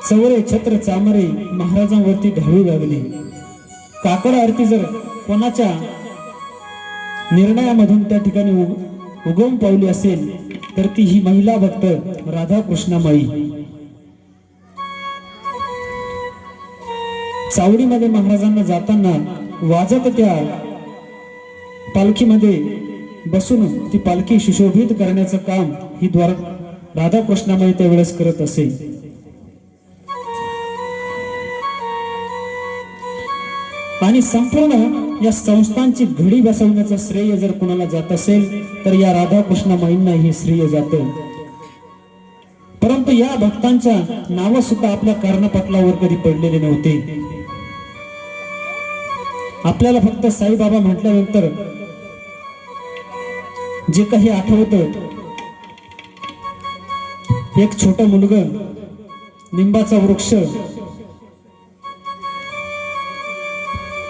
चवरे छत्र चामरे महाराजांवरती ढळू लागली. काकड आरती जर कोणाच्या निर्णयामधून त्या ठिकाणी उगम पावली असेल तर ती ही महिला भक्त राधाकृष्णामाई. चावडीमध्ये महाराजांना जाताना वाजत त्या पालखीमध्ये बसून ती पालखी सुशोभित करण्याचं काम ही राधाकृष्णामाई त्यावेळेस करत असे. आणि संपूर्ण या संस्थांची घडी बसवण्याचं श्रेय जर कोणाला जात असेल तर या राधाकृष्णामाईंना हे श्रेय जातं. परंतु या भक्तांच्या नाव सुद्धा आपल्या कर्णपटलावर कधी पडलेले नव्हते. आपल्याला फक्त साईबाबा म्हटल्यानंतर जे काही आठवतं एक छोटा मुलगा, निंबाचा वृक्ष,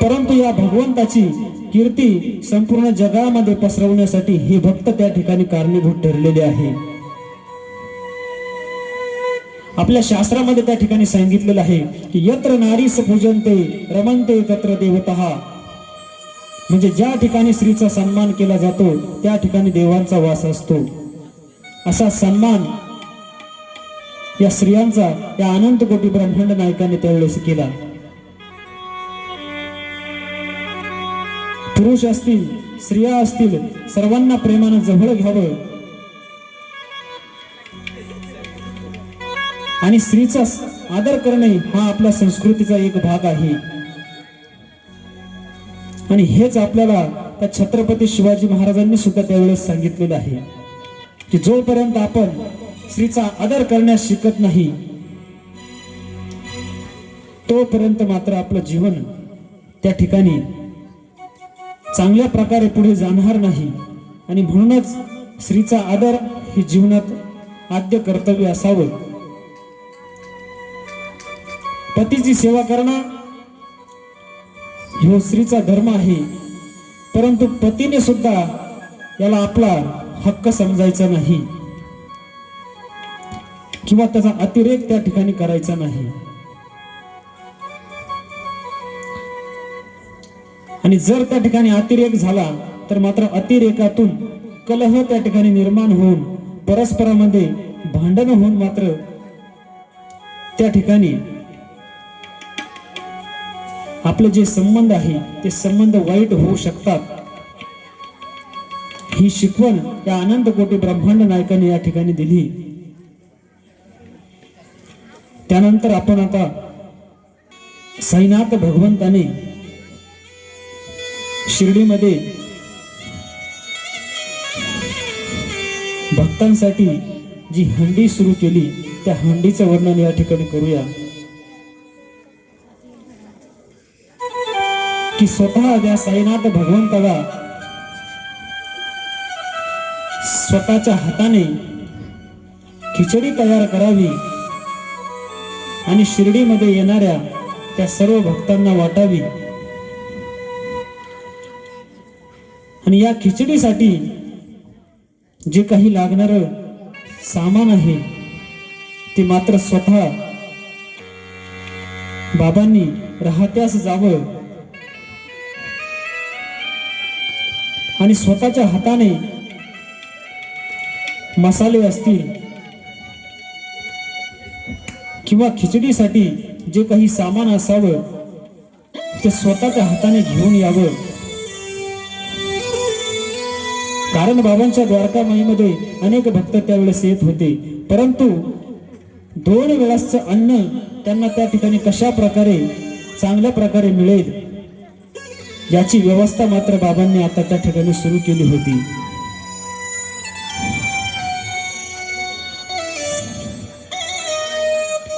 परंतु या भगवंताची कीर्ती संपूर्ण जगामध्ये पसरवण्यासाठी हे भक्त त्या ठिकाणी कारणीभूत ठरलेले आहे. आपल्या शास्त्रामध्ये त्या ठिकाणी सांगितलेलं आहे की यत्र नारीस पूजन्ते रमन्ते तत्र देवतः, म्हणजे ज्या ठिकाणी स्त्रीचा सन्मान केला जातो त्या ठिकाणी देवांचा वास असतो. असा सन्मान या स्त्रियांचा या अनंत कोटी ब्रह्मांड नायकाने त्यावेळेस केला. पुरुष असतील, स्त्रिया असतील, सर्वांना प्रेमानं जवळ घ्यावं आणि स्त्रीचा आदर करणे हा आपल्या संस्कृतीचा एक भाग आहे. आणि हेच आपल्याला त्या छत्रपती शिवाजी महाराजांनी सुद्धा त्यावेळेस सांगितलेलं आहे की जोपर्यंत आपण स्त्रीचा आदर करण्यास शिकत नाही तोपर्यंत मात्र आपलं जीवन त्या ठिकाणी चांगल्या प्रकारे पुढे जाणार नाही. आणि म्हणूनच स्त्रीचा आदर हे जीवनात आद्य कर्तव्य असावं. पतीची सेवा करणं ह्यो स्त्रीचा धर्म आहे, परंतु पतीने सुद्धा याला आपला हक्क समजायचा नाही किंवा त्याचा अतिरेक त्या ठिकाणी करायचा नाही. आणि जर त्या ठिकाणी अतिरेक झाला तर मात्र अतिरेकातून कलह त्या ठिकाणी निर्माण होऊन परस्परामध्ये भांडण होऊन मात्र त्या ठिकाणी आपले जे संबंध आहे ते संबंध वाईट होऊ शकतात. ही शिकवण या अनंत कोटी ब्रह्मांड नायकाने या ठिकाणी दिली. त्यानंतर आपण आता साईनाथ भगवंताने शिर्डीमध्ये भक्तांसाठी जी हंडी सुरू केली त्या हंडीचं वर्णन या ठिकाणी करूया. की स्वतः त्या साईनाथ भगवंताला स्वतःच्या हाताने खिचडी तयार करावी आणि शिर्डीमध्ये येणाऱ्या त्या सर्व भक्तांना वाटावी. आणि या खिचडीसाठी जे काही लागणार सामान आहे ते मात्र स्वतः बाबांनी राहत्यास जावं आणि स्वतःच्या हाताने मसाले असतील किंवा खिचडीसाठी जे काही सामान असावं ते स्वतःच्या हाताने घेऊन यावं. कारण बाबांच्या द्वारका माईमध्ये अनेक भक्त त्यावेळेस येत होते, परंतु 2 वेळाचं अन्न त्यांना त्या ठिकाणी कशा प्रकारे चांगल्या प्रकारे मिळेल याची व्यवस्था मात्र बाबांनी आता त्या ठिकाणी सुरू केली होती.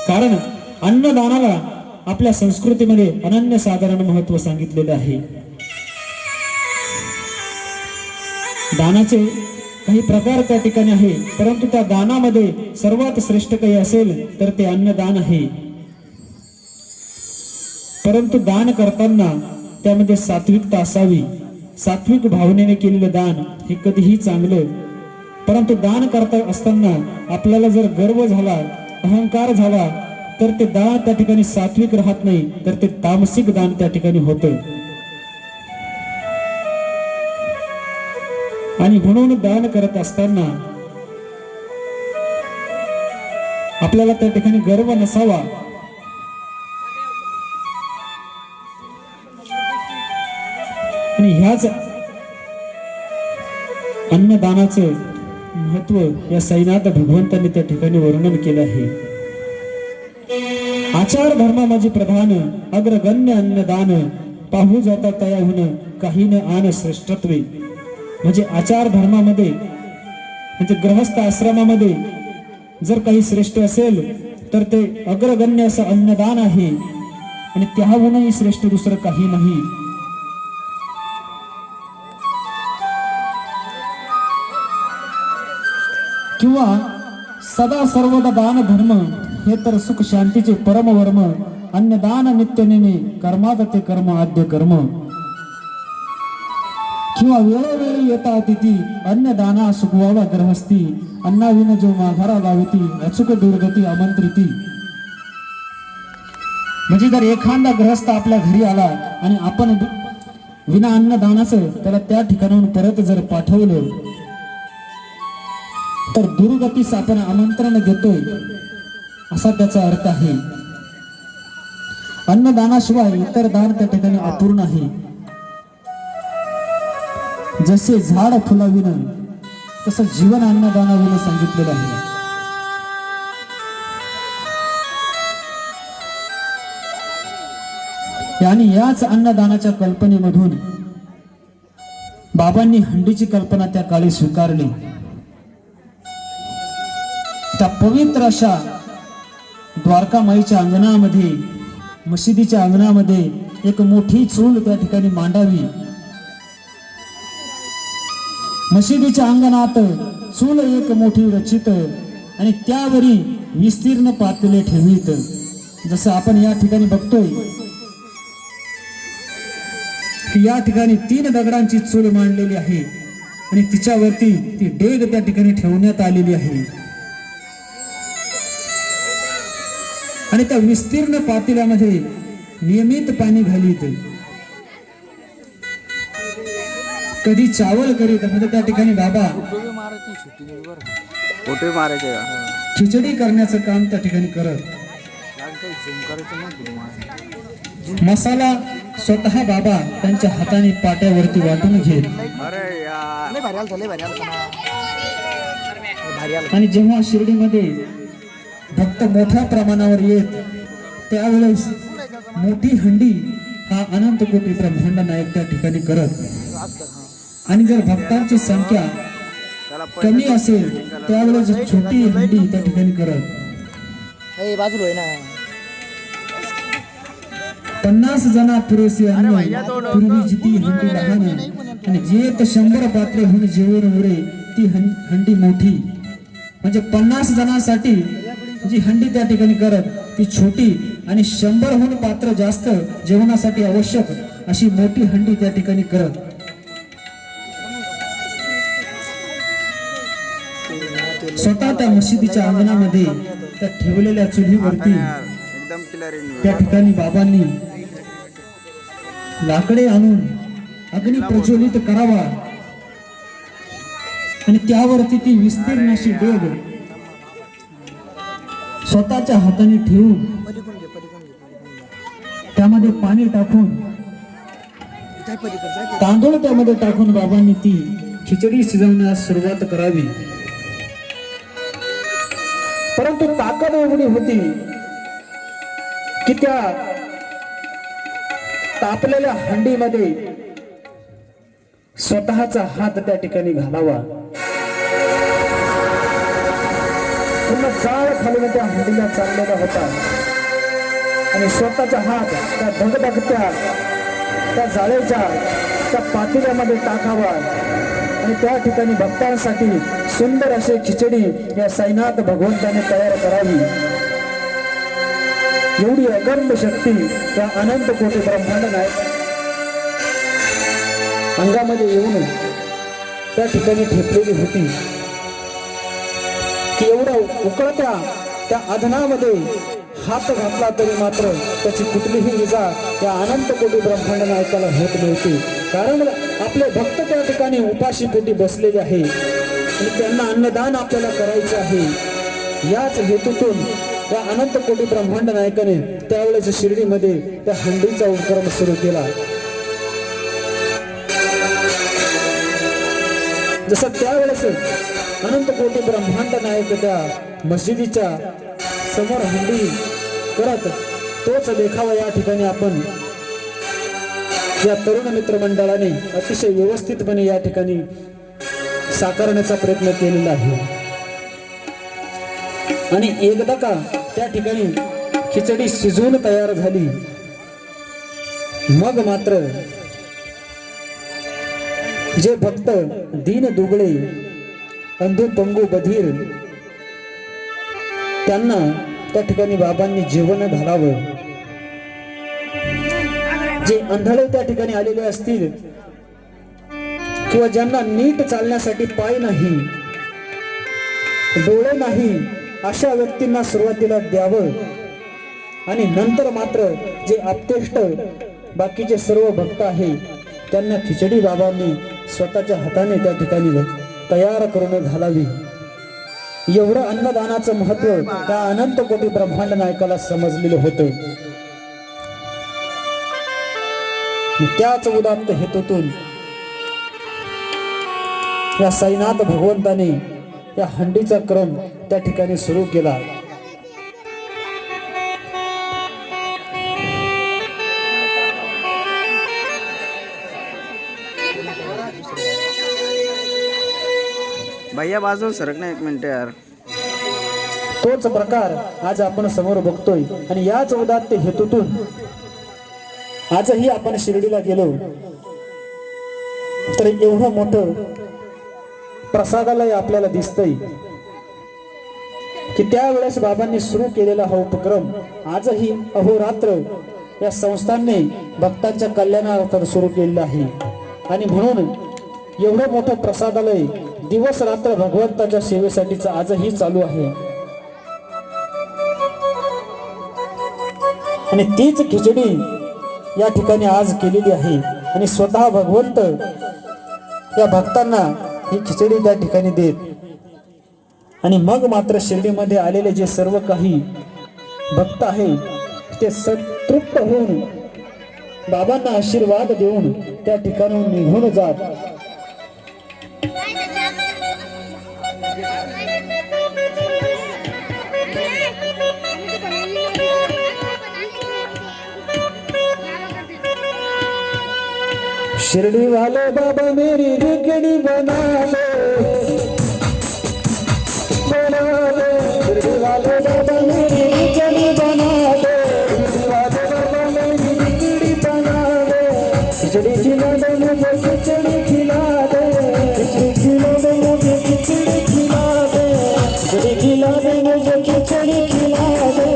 कारण अन्नदानाला आपल्या संस्कृतीमध्ये अनन्यसाधारण महत्व सांगितलेलं आहे. दानाचे काही प्रकार त्या ठिकाणी आहे, परंतु त्या दानामध्ये सर्वात श्रेष्ठ काही असेल तर ते अन्नदान आहे. परंतु दान करताना त्यामध्ये सात्विकता असावी. सात्विक भावनेने केलेलं दान हे कधीही चांगलं. परंतु दान करता असताना आपल्याला जर गर्व झाला, अहंकार झाला तर ते दान त्या ठिकाणी सात्विक राहत नाही, तर ते तामसिक दान त्या ठिकाणी होतं. आणि म्हणून दान करत असताना आपल्याला त्या ठिकाणी गर्व नसावा. आणि ह्याच अन्नदानाचं महत्व या साईनाथ भगवंतांनी त्या ठिकाणी वर्णन केलं आहे. आचार धर्म माझे प्रधान अग्रगण्य अन्नदान पाहू जाता तयाहून काही न आन श्रेष्ठत्वे. म्हणजे आचार धर्मामध्ये म्हणजे गृहस्थ आश्रमामध्ये जर काही श्रेष्ठ असेल तर ते अग्रगण्य असं अन्नदान आहे आणि त्याहूनही श्रेष्ठ दुसरं काही नाही. किंवा सदा सर्वदा दान धर्म हे तर सुख शांतीचे परमवर्म. अन्नदान नित्यनेने कर्मात ते कर्म आद्य कर्म. किंवा वेळोवेळी येता अतिथी अन्नदाना सुखवावा ग्रहस्थी. अन्नाविन जो माघारा लावती अचूक दुर्गती आमंत्रिती. म्हणजे जर एखादा ग्रहस्थ आपल्या घरी आला आणि आपण विना अन्नदानाचं त्याला त्या ठिकाणाहून परत जर पाठवलं तर दुर्गतीस आपण आमंत्रण देतोय असा त्याचा अर्थ आहे. अन्नदानाशिवाय इतर दान त्या ठिकाणी अपूर्ण आहे. जसे झाड फुलाविनं तसं जीवन अन्नदानाविनं सांगितलेलं आहे. आणि याच अन्नदानाच्या कल्पनेमधून बाबांनी हंडीची कल्पना त्या काळी स्वीकारली. त्या पवित्र अशा द्वारकामाईच्या अंगणामध्ये, मशिदीच्या अंगणामध्ये एक मोठी चूल त्या ठिकाणी मांडावी. मशिदीच्या अंगणात चूल एक मोठी रचित आणि त्यावरी विस्तीर्ण पातेले ठेवीत. जसं आपण या ठिकाणी बघतोय की या ठिकाणी 3 दगडांची चूल मांडलेली आहे आणि तिच्यावरती ती डेग त्या ठिकाणी ठेवण्यात आलेली आहे. आणि त्या विस्तीर्ण पातेल्यामध्ये नियमित पाणी घालीत. कधी चावल करीत म्हणजे त्या ठिकाणी बाबा फोटो मारायचे का? खिचडी करण्याचं काम त्या ठिकाणी करत. मसाला स्वतः बाबा त्यांच्या हाताने पाट्यावरती वाटून घेत. अरे यार लय भारी आलता. आणि जेव्हा शिर्डीमध्ये भक्त मोठ्या प्रमाणावर येत त्यावेळेस मोठी हंडी हा अनंत कोटी ब्रह्मांड नायक त्या ठिकाणी करत. आणि जर भक्तांची संख्या कमी असेल त्यावेळेस छोटी हंडी त्या ठिकाणी करत. बाजूला आहे ना 50 जना पुरेसे अन्न पूर्वी ती हंडी लहान आणि जे 100 पात्रे जेवण उरे ती हंडी मोठी. म्हणजे 50 जणांसाठी जी हंडी त्या ठिकाणी करत ती छोटी आणि 100 पात्र जास्त जेवणासाठी आवश्यक अशी मोठी हंडी त्या ठिकाणी करत. स्वतः त्या मशिदीच्या अंगणामध्ये त्या ठेवलेल्या चुलीवरती एकदम क्लिअर त्या ठिकाणी बाबांनी लाकडे आणून अग्नी प्रज्वलित करावा आणि त्यावरती ती विस्तीर्ण अशी डेग स्वतःच्या हाताने ठेवून त्यामध्ये पाणी टाकून तांदूळ त्यामध्ये टाकून बाबांनी ती खिचडी शिजवण्यास सुरुवात करावी. परंतु ताकद एवढी होती की त्या तापलेल्या हंडीमध्ये स्वतःचा हात त्या ठिकाणी घालावा. पूर्ण जाळ खालून त्या हंडीला चाललेला होता आणि स्वतःचा हात त्या धगधगत्या त्या जाळेच्या त्या पातेल्यामध्ये टाकावा आणि त्या ठिकाणी भक्तांसाठी सुंदर अशी खिचडी या साईनाथ भगवंताने तयार करावी. एवढी अगम्य शक्ती त्या अनंत कोटी ब्रह्मांड नायक अंगामध्ये येऊन त्या ठिकाणी ठेपलेली होती की एवढा उकळत्या त्या अधनामध्ये हात घातला तरी मात्र त्याची कुठलीही इजा त्या अनंत कोटी ब्रह्मांड नायकाला होत नव्हती. कारण आपले भक्त त्या ठिकाणी उपाशी पोटी बसलेले आहे आणि त्यांना अन्नदान आपल्याला करायचं आहे. याच हेतूतून त्या अनंत कोटी ब्रह्मांड नायकाने त्यावेळेस शिर्डीमध्ये त्या हंडीचा उपक्रम सुरू केला. जसं त्यावेळेस अनंत कोटी ब्रह्मांड नायक त्या मस्जिदीच्या समोर हंडी करत तोच देखावा या ठिकाणी आपण या तरुण मित्र मंडळाने अतिशय व्यवस्थितपणे या ठिकाणी साकारण्याचा प्रयत्न केलेला आहे. आणि एकदा का त्या ठिकाणी खिचडी शिजवून तयार झाली मग मात्र जे भक्त दीन दुबळे अंधू पंगू बधीर त्यांना त्या ठिकाणी बाबांनी जेवण घालावं. जे अंधळे त्या ठिकाणी आलेले असतील किंवा ज्यांना नीट चालण्यासाठी पाय नाही डोळे नाही अशा व्यक्तींना सुरुवातीला द्यावं आणि नंतर मात्र जे आपतेष्ट बाकीचे सर्व भक्त आहे त्यांना खिचडी बाबांनी स्वतःच्या हाताने त्या ठिकाणी तयार करून घालावी. एवढं अन्नदानाचं महत्व त्या अनंत कोटी ब्रह्मांड नायकाला समजलेलं होतं. त्याच उदात्त हेतूतून या साईनाथ भगवंताने या हंडीचा क्रम त्या ठिकाणी सुरू केला. भैया बाजू सरक ना 1 मिनिट यार. तोच प्रकार आज आपण समोर बघतोय आणि याच उदात्त हेतूतून आजही आपण शिर्डीला गेलो तर एवढं मोठं प्रसादालय आपल्याला दिसतंय की त्यावेळेस बाबांनी सुरू केलेला हा उपक्रम आजही अहोरात्र या संस्थांनी भक्तांच्या कल्याणार्थ सुरू केलेला आहे. आणि म्हणून एवढं मोठं प्रसादालय दिवस रात्र भगवंताच्या सेवेसाठीच आजही चालू आहे. आणि तीच खिचडी या ठिकाणी आज केलेली आहे आणि स्वतः भगवंत या भक्तांना ही खिचडी त्या ठिकाणी देत. आणि मग मात्र शिर्डीमध्ये आलेले जे सर्व काही भक्त आहे ते संतृप्त होऊन बाबांना आशीर्वाद देऊन त्या ठिकाणाहून निघून जात. शिरडी वाले बाबा मेरी रिकड़ी बना ले, शिरडी वाले बाबा मेरी रिकड़ी बना ले, शिरडी वाले बाबा मेरी रिकड़ी बना ले, खिचड़ी खिला दे मुझे खिचड़ी खिला दे, खिचड़ी खिला दे मुझे खिचड़ी खिला दे, खिचड़ी खिला दे मुझे खिचड़ी खिला दे,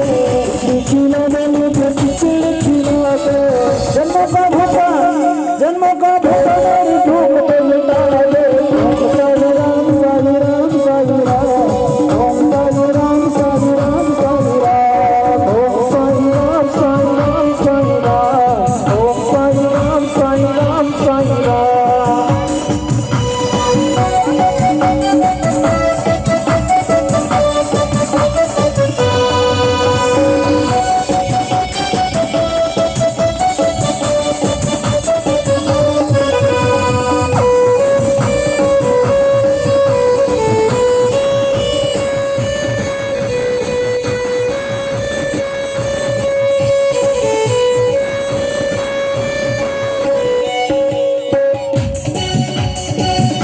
खिचड़ी खिला दे मुझे खिचड़ी खिला दे. जन्म का भोगा मेरी भूख को मिटा दे. साई राम साई राम साई राम, ओम साई राम साई राम साई राम, ओम साई राम साई राम साई राम, ओम साई राम साई राम साई राम.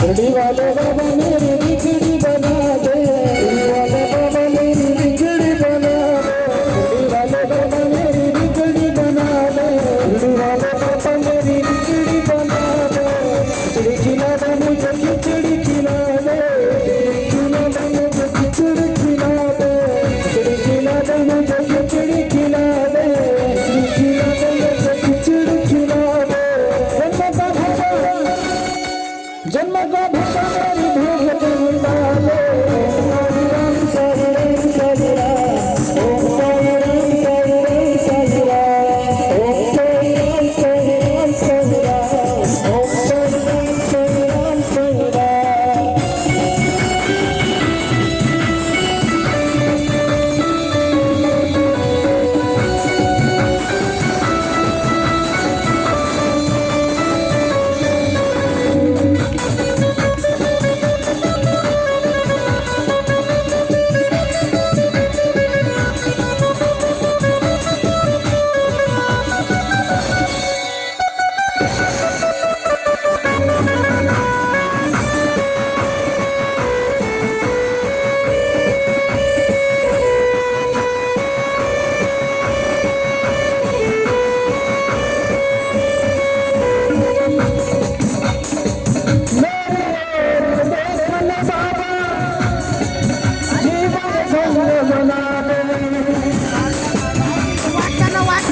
शिरडी वाले बाबा मेरी बिगड़ी बना दे, शिरडी वाले बाबा मेरी बिगड़ी बना दे, शिरडी वाले बाबा मेरी बिगड़ी बना दे, शिरडी वाले बाबा मेरी बिगड़ी बना दे. खिचड़ी खिला दे मुझे खिचड़ी खिला दे, खिला दे मुझे खिचड़ी खिला दे, खिचड़ी खिला दे मुझे खिचड़ी खिला दे, खिचड़ी खिला दे मुझे खिचड़ी खिला दे. जन्म का भूखा मेरी भूख को मिटा दे. साई राम साई राम साई राम, ओम साई राम साई राम साई राम, ओम साई राम साई राम साई राम, ओम साई राम साई राम साई राम.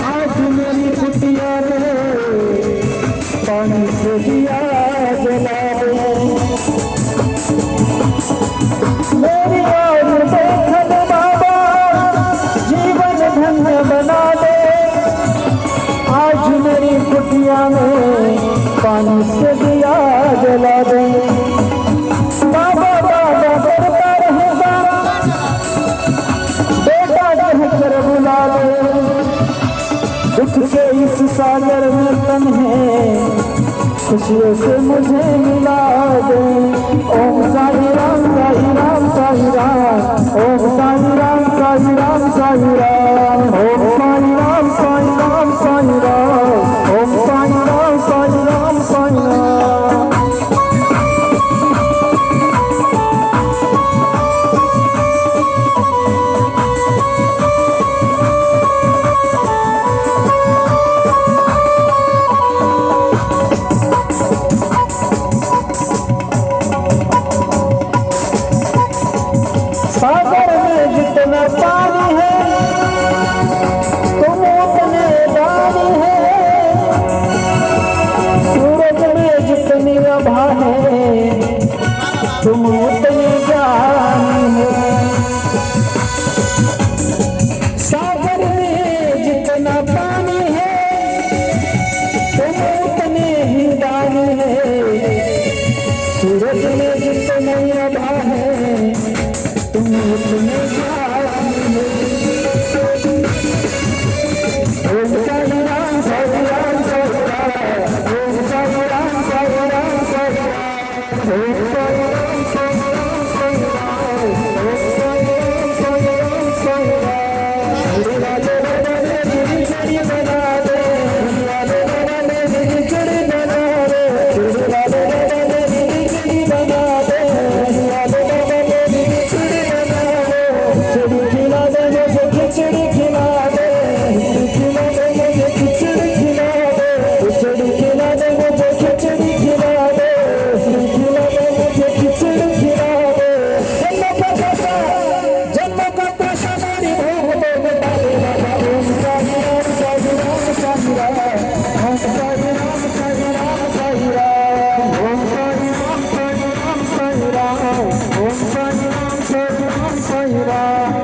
आज मेरी कुटिया में पानी से दिया जला दे, मेरी ओर देखन बाबा जीवन धन्य बना दे. आज मेरी कुटिया में पानी से दिया जला दे. बाबा बाबा करता रहूँगा सागर में तन है खुशियों से मुझे मिला दे। ओम साई राम साई राम साई राम, ओम साई राम साई राम साई राम, ओम साई राम साई राम साई राम, ओम साई राम साई राम साई राम। सागर में जितना पानी है तुम उतने दानी है, सूरज में जितनी आभा है तुम उतनी जानी है। सागर में जितना पानी है तुम उतने ही दानी है, सूरज में जितनी आभा है तुम उतने जानी है। ओम साई राम साई राम साई राम, ओम साई राम साई राम साई राम, ओम साई राम साई राम साई राम, ओम साई राम साई राम साई राम। मेरे वाले वाले मेरी चढ़ी बना दे, वाले वाले मेरी चढ़ी बना दे, मेरे वाले वाले मेरी चढ़ी बना दे, वाले वाले मेरी चढ़ी बना दे। चढ़ी खिला दे मुझे खिचड़ी खिला दे, खिला दे मुझे खिचड़ी खिला दे, खिचड़ी खिला दे मुझे खिचड़ी खिला दे, खिला दे मुझे खिचड़ी खिला दे। जन्म का पैसा मेरी भूख तो बता दे बाबा। ओम साई राम साई राम साई राम, ओम साई राम साई राम साई राम, ओम साई राम साई राम साई राम, ओम साई राम साई राम साई राम।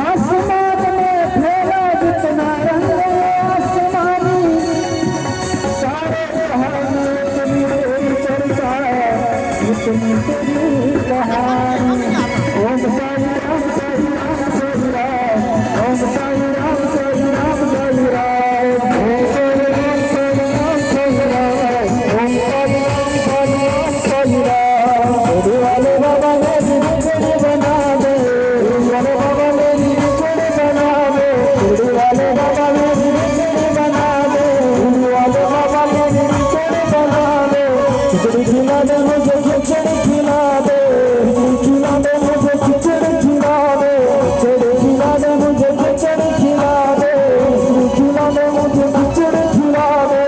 आसमान में फैला जितना रंग आसमानी, सारे जहां में इतनी तेरी चर्चा, इतनी तेरी कहानी। ओम साई राम साई राम साई राम, ओम साई राम साई राम साई राम, ओम साई राम साई राम साई राम, ओम साई राम साई राम साई राम। मेरे वाले बाबा मेरी बिगड़ी बना दे, मेरे बाबा मेरी बिगड़ी बना दे, मेरे वाले बाबा मेरी बिगड़ी बना दे, मेरे वाले बाबा मेरी बिगड़ी बना दे। खिचड़ी खिला दे मुझे खिचड़ी खिला दे, खिला दे मुझे खिचड़ी खिला दे, खिचड़ी खिला दे मुझे खिचड़ी खिला दे, खिला दे मुझे खिचड़ी खिला दे।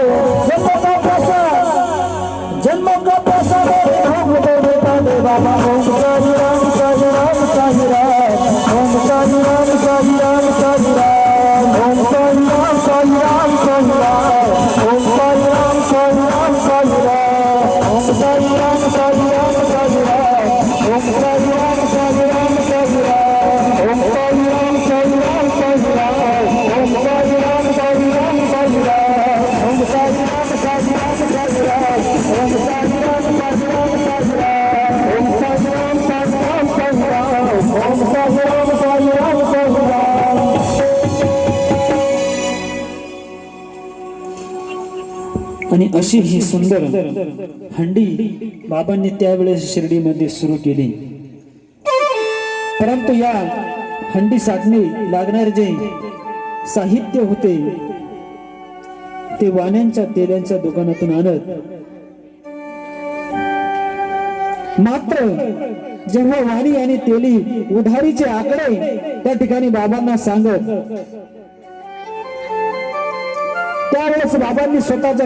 जन्म का पैसा मेरे भोग दे बेटा दे बाबा। ओम साई राम साई राम साई राम, ओम साई राम साई राम साई राम, ओम साई राम साई राम साई राम, ओम साई राम साई राम साई राम, ओम साई राम साई राम साई राम, ओम साई राम साई राम साई राम, ओम साई राम साई राम साई राम, ओम साई राम साई राम साई राम, ओम साई राम साई राम साई राम, ओम साई राम साई राम साई राम, ओम साई राम साई राम साई राम, ओम साई राम साई राम साई राम। आणि अशी ही सुंदर हंडी बाबांनी त्यावेळेस शिर्डीमध्ये सुरू केली। परंतु या हंडीसाठी लागणारे जे साहित्य होते ते वाण्यांच्या तेलांच्या दुकानातून आणत, मात्र जेव्हा वाणी आणि तेली उधारीचे आकडे त्या ठिकाणी बाबांना सांगत, त्यावेळेस बाबांनी स्वतःच्या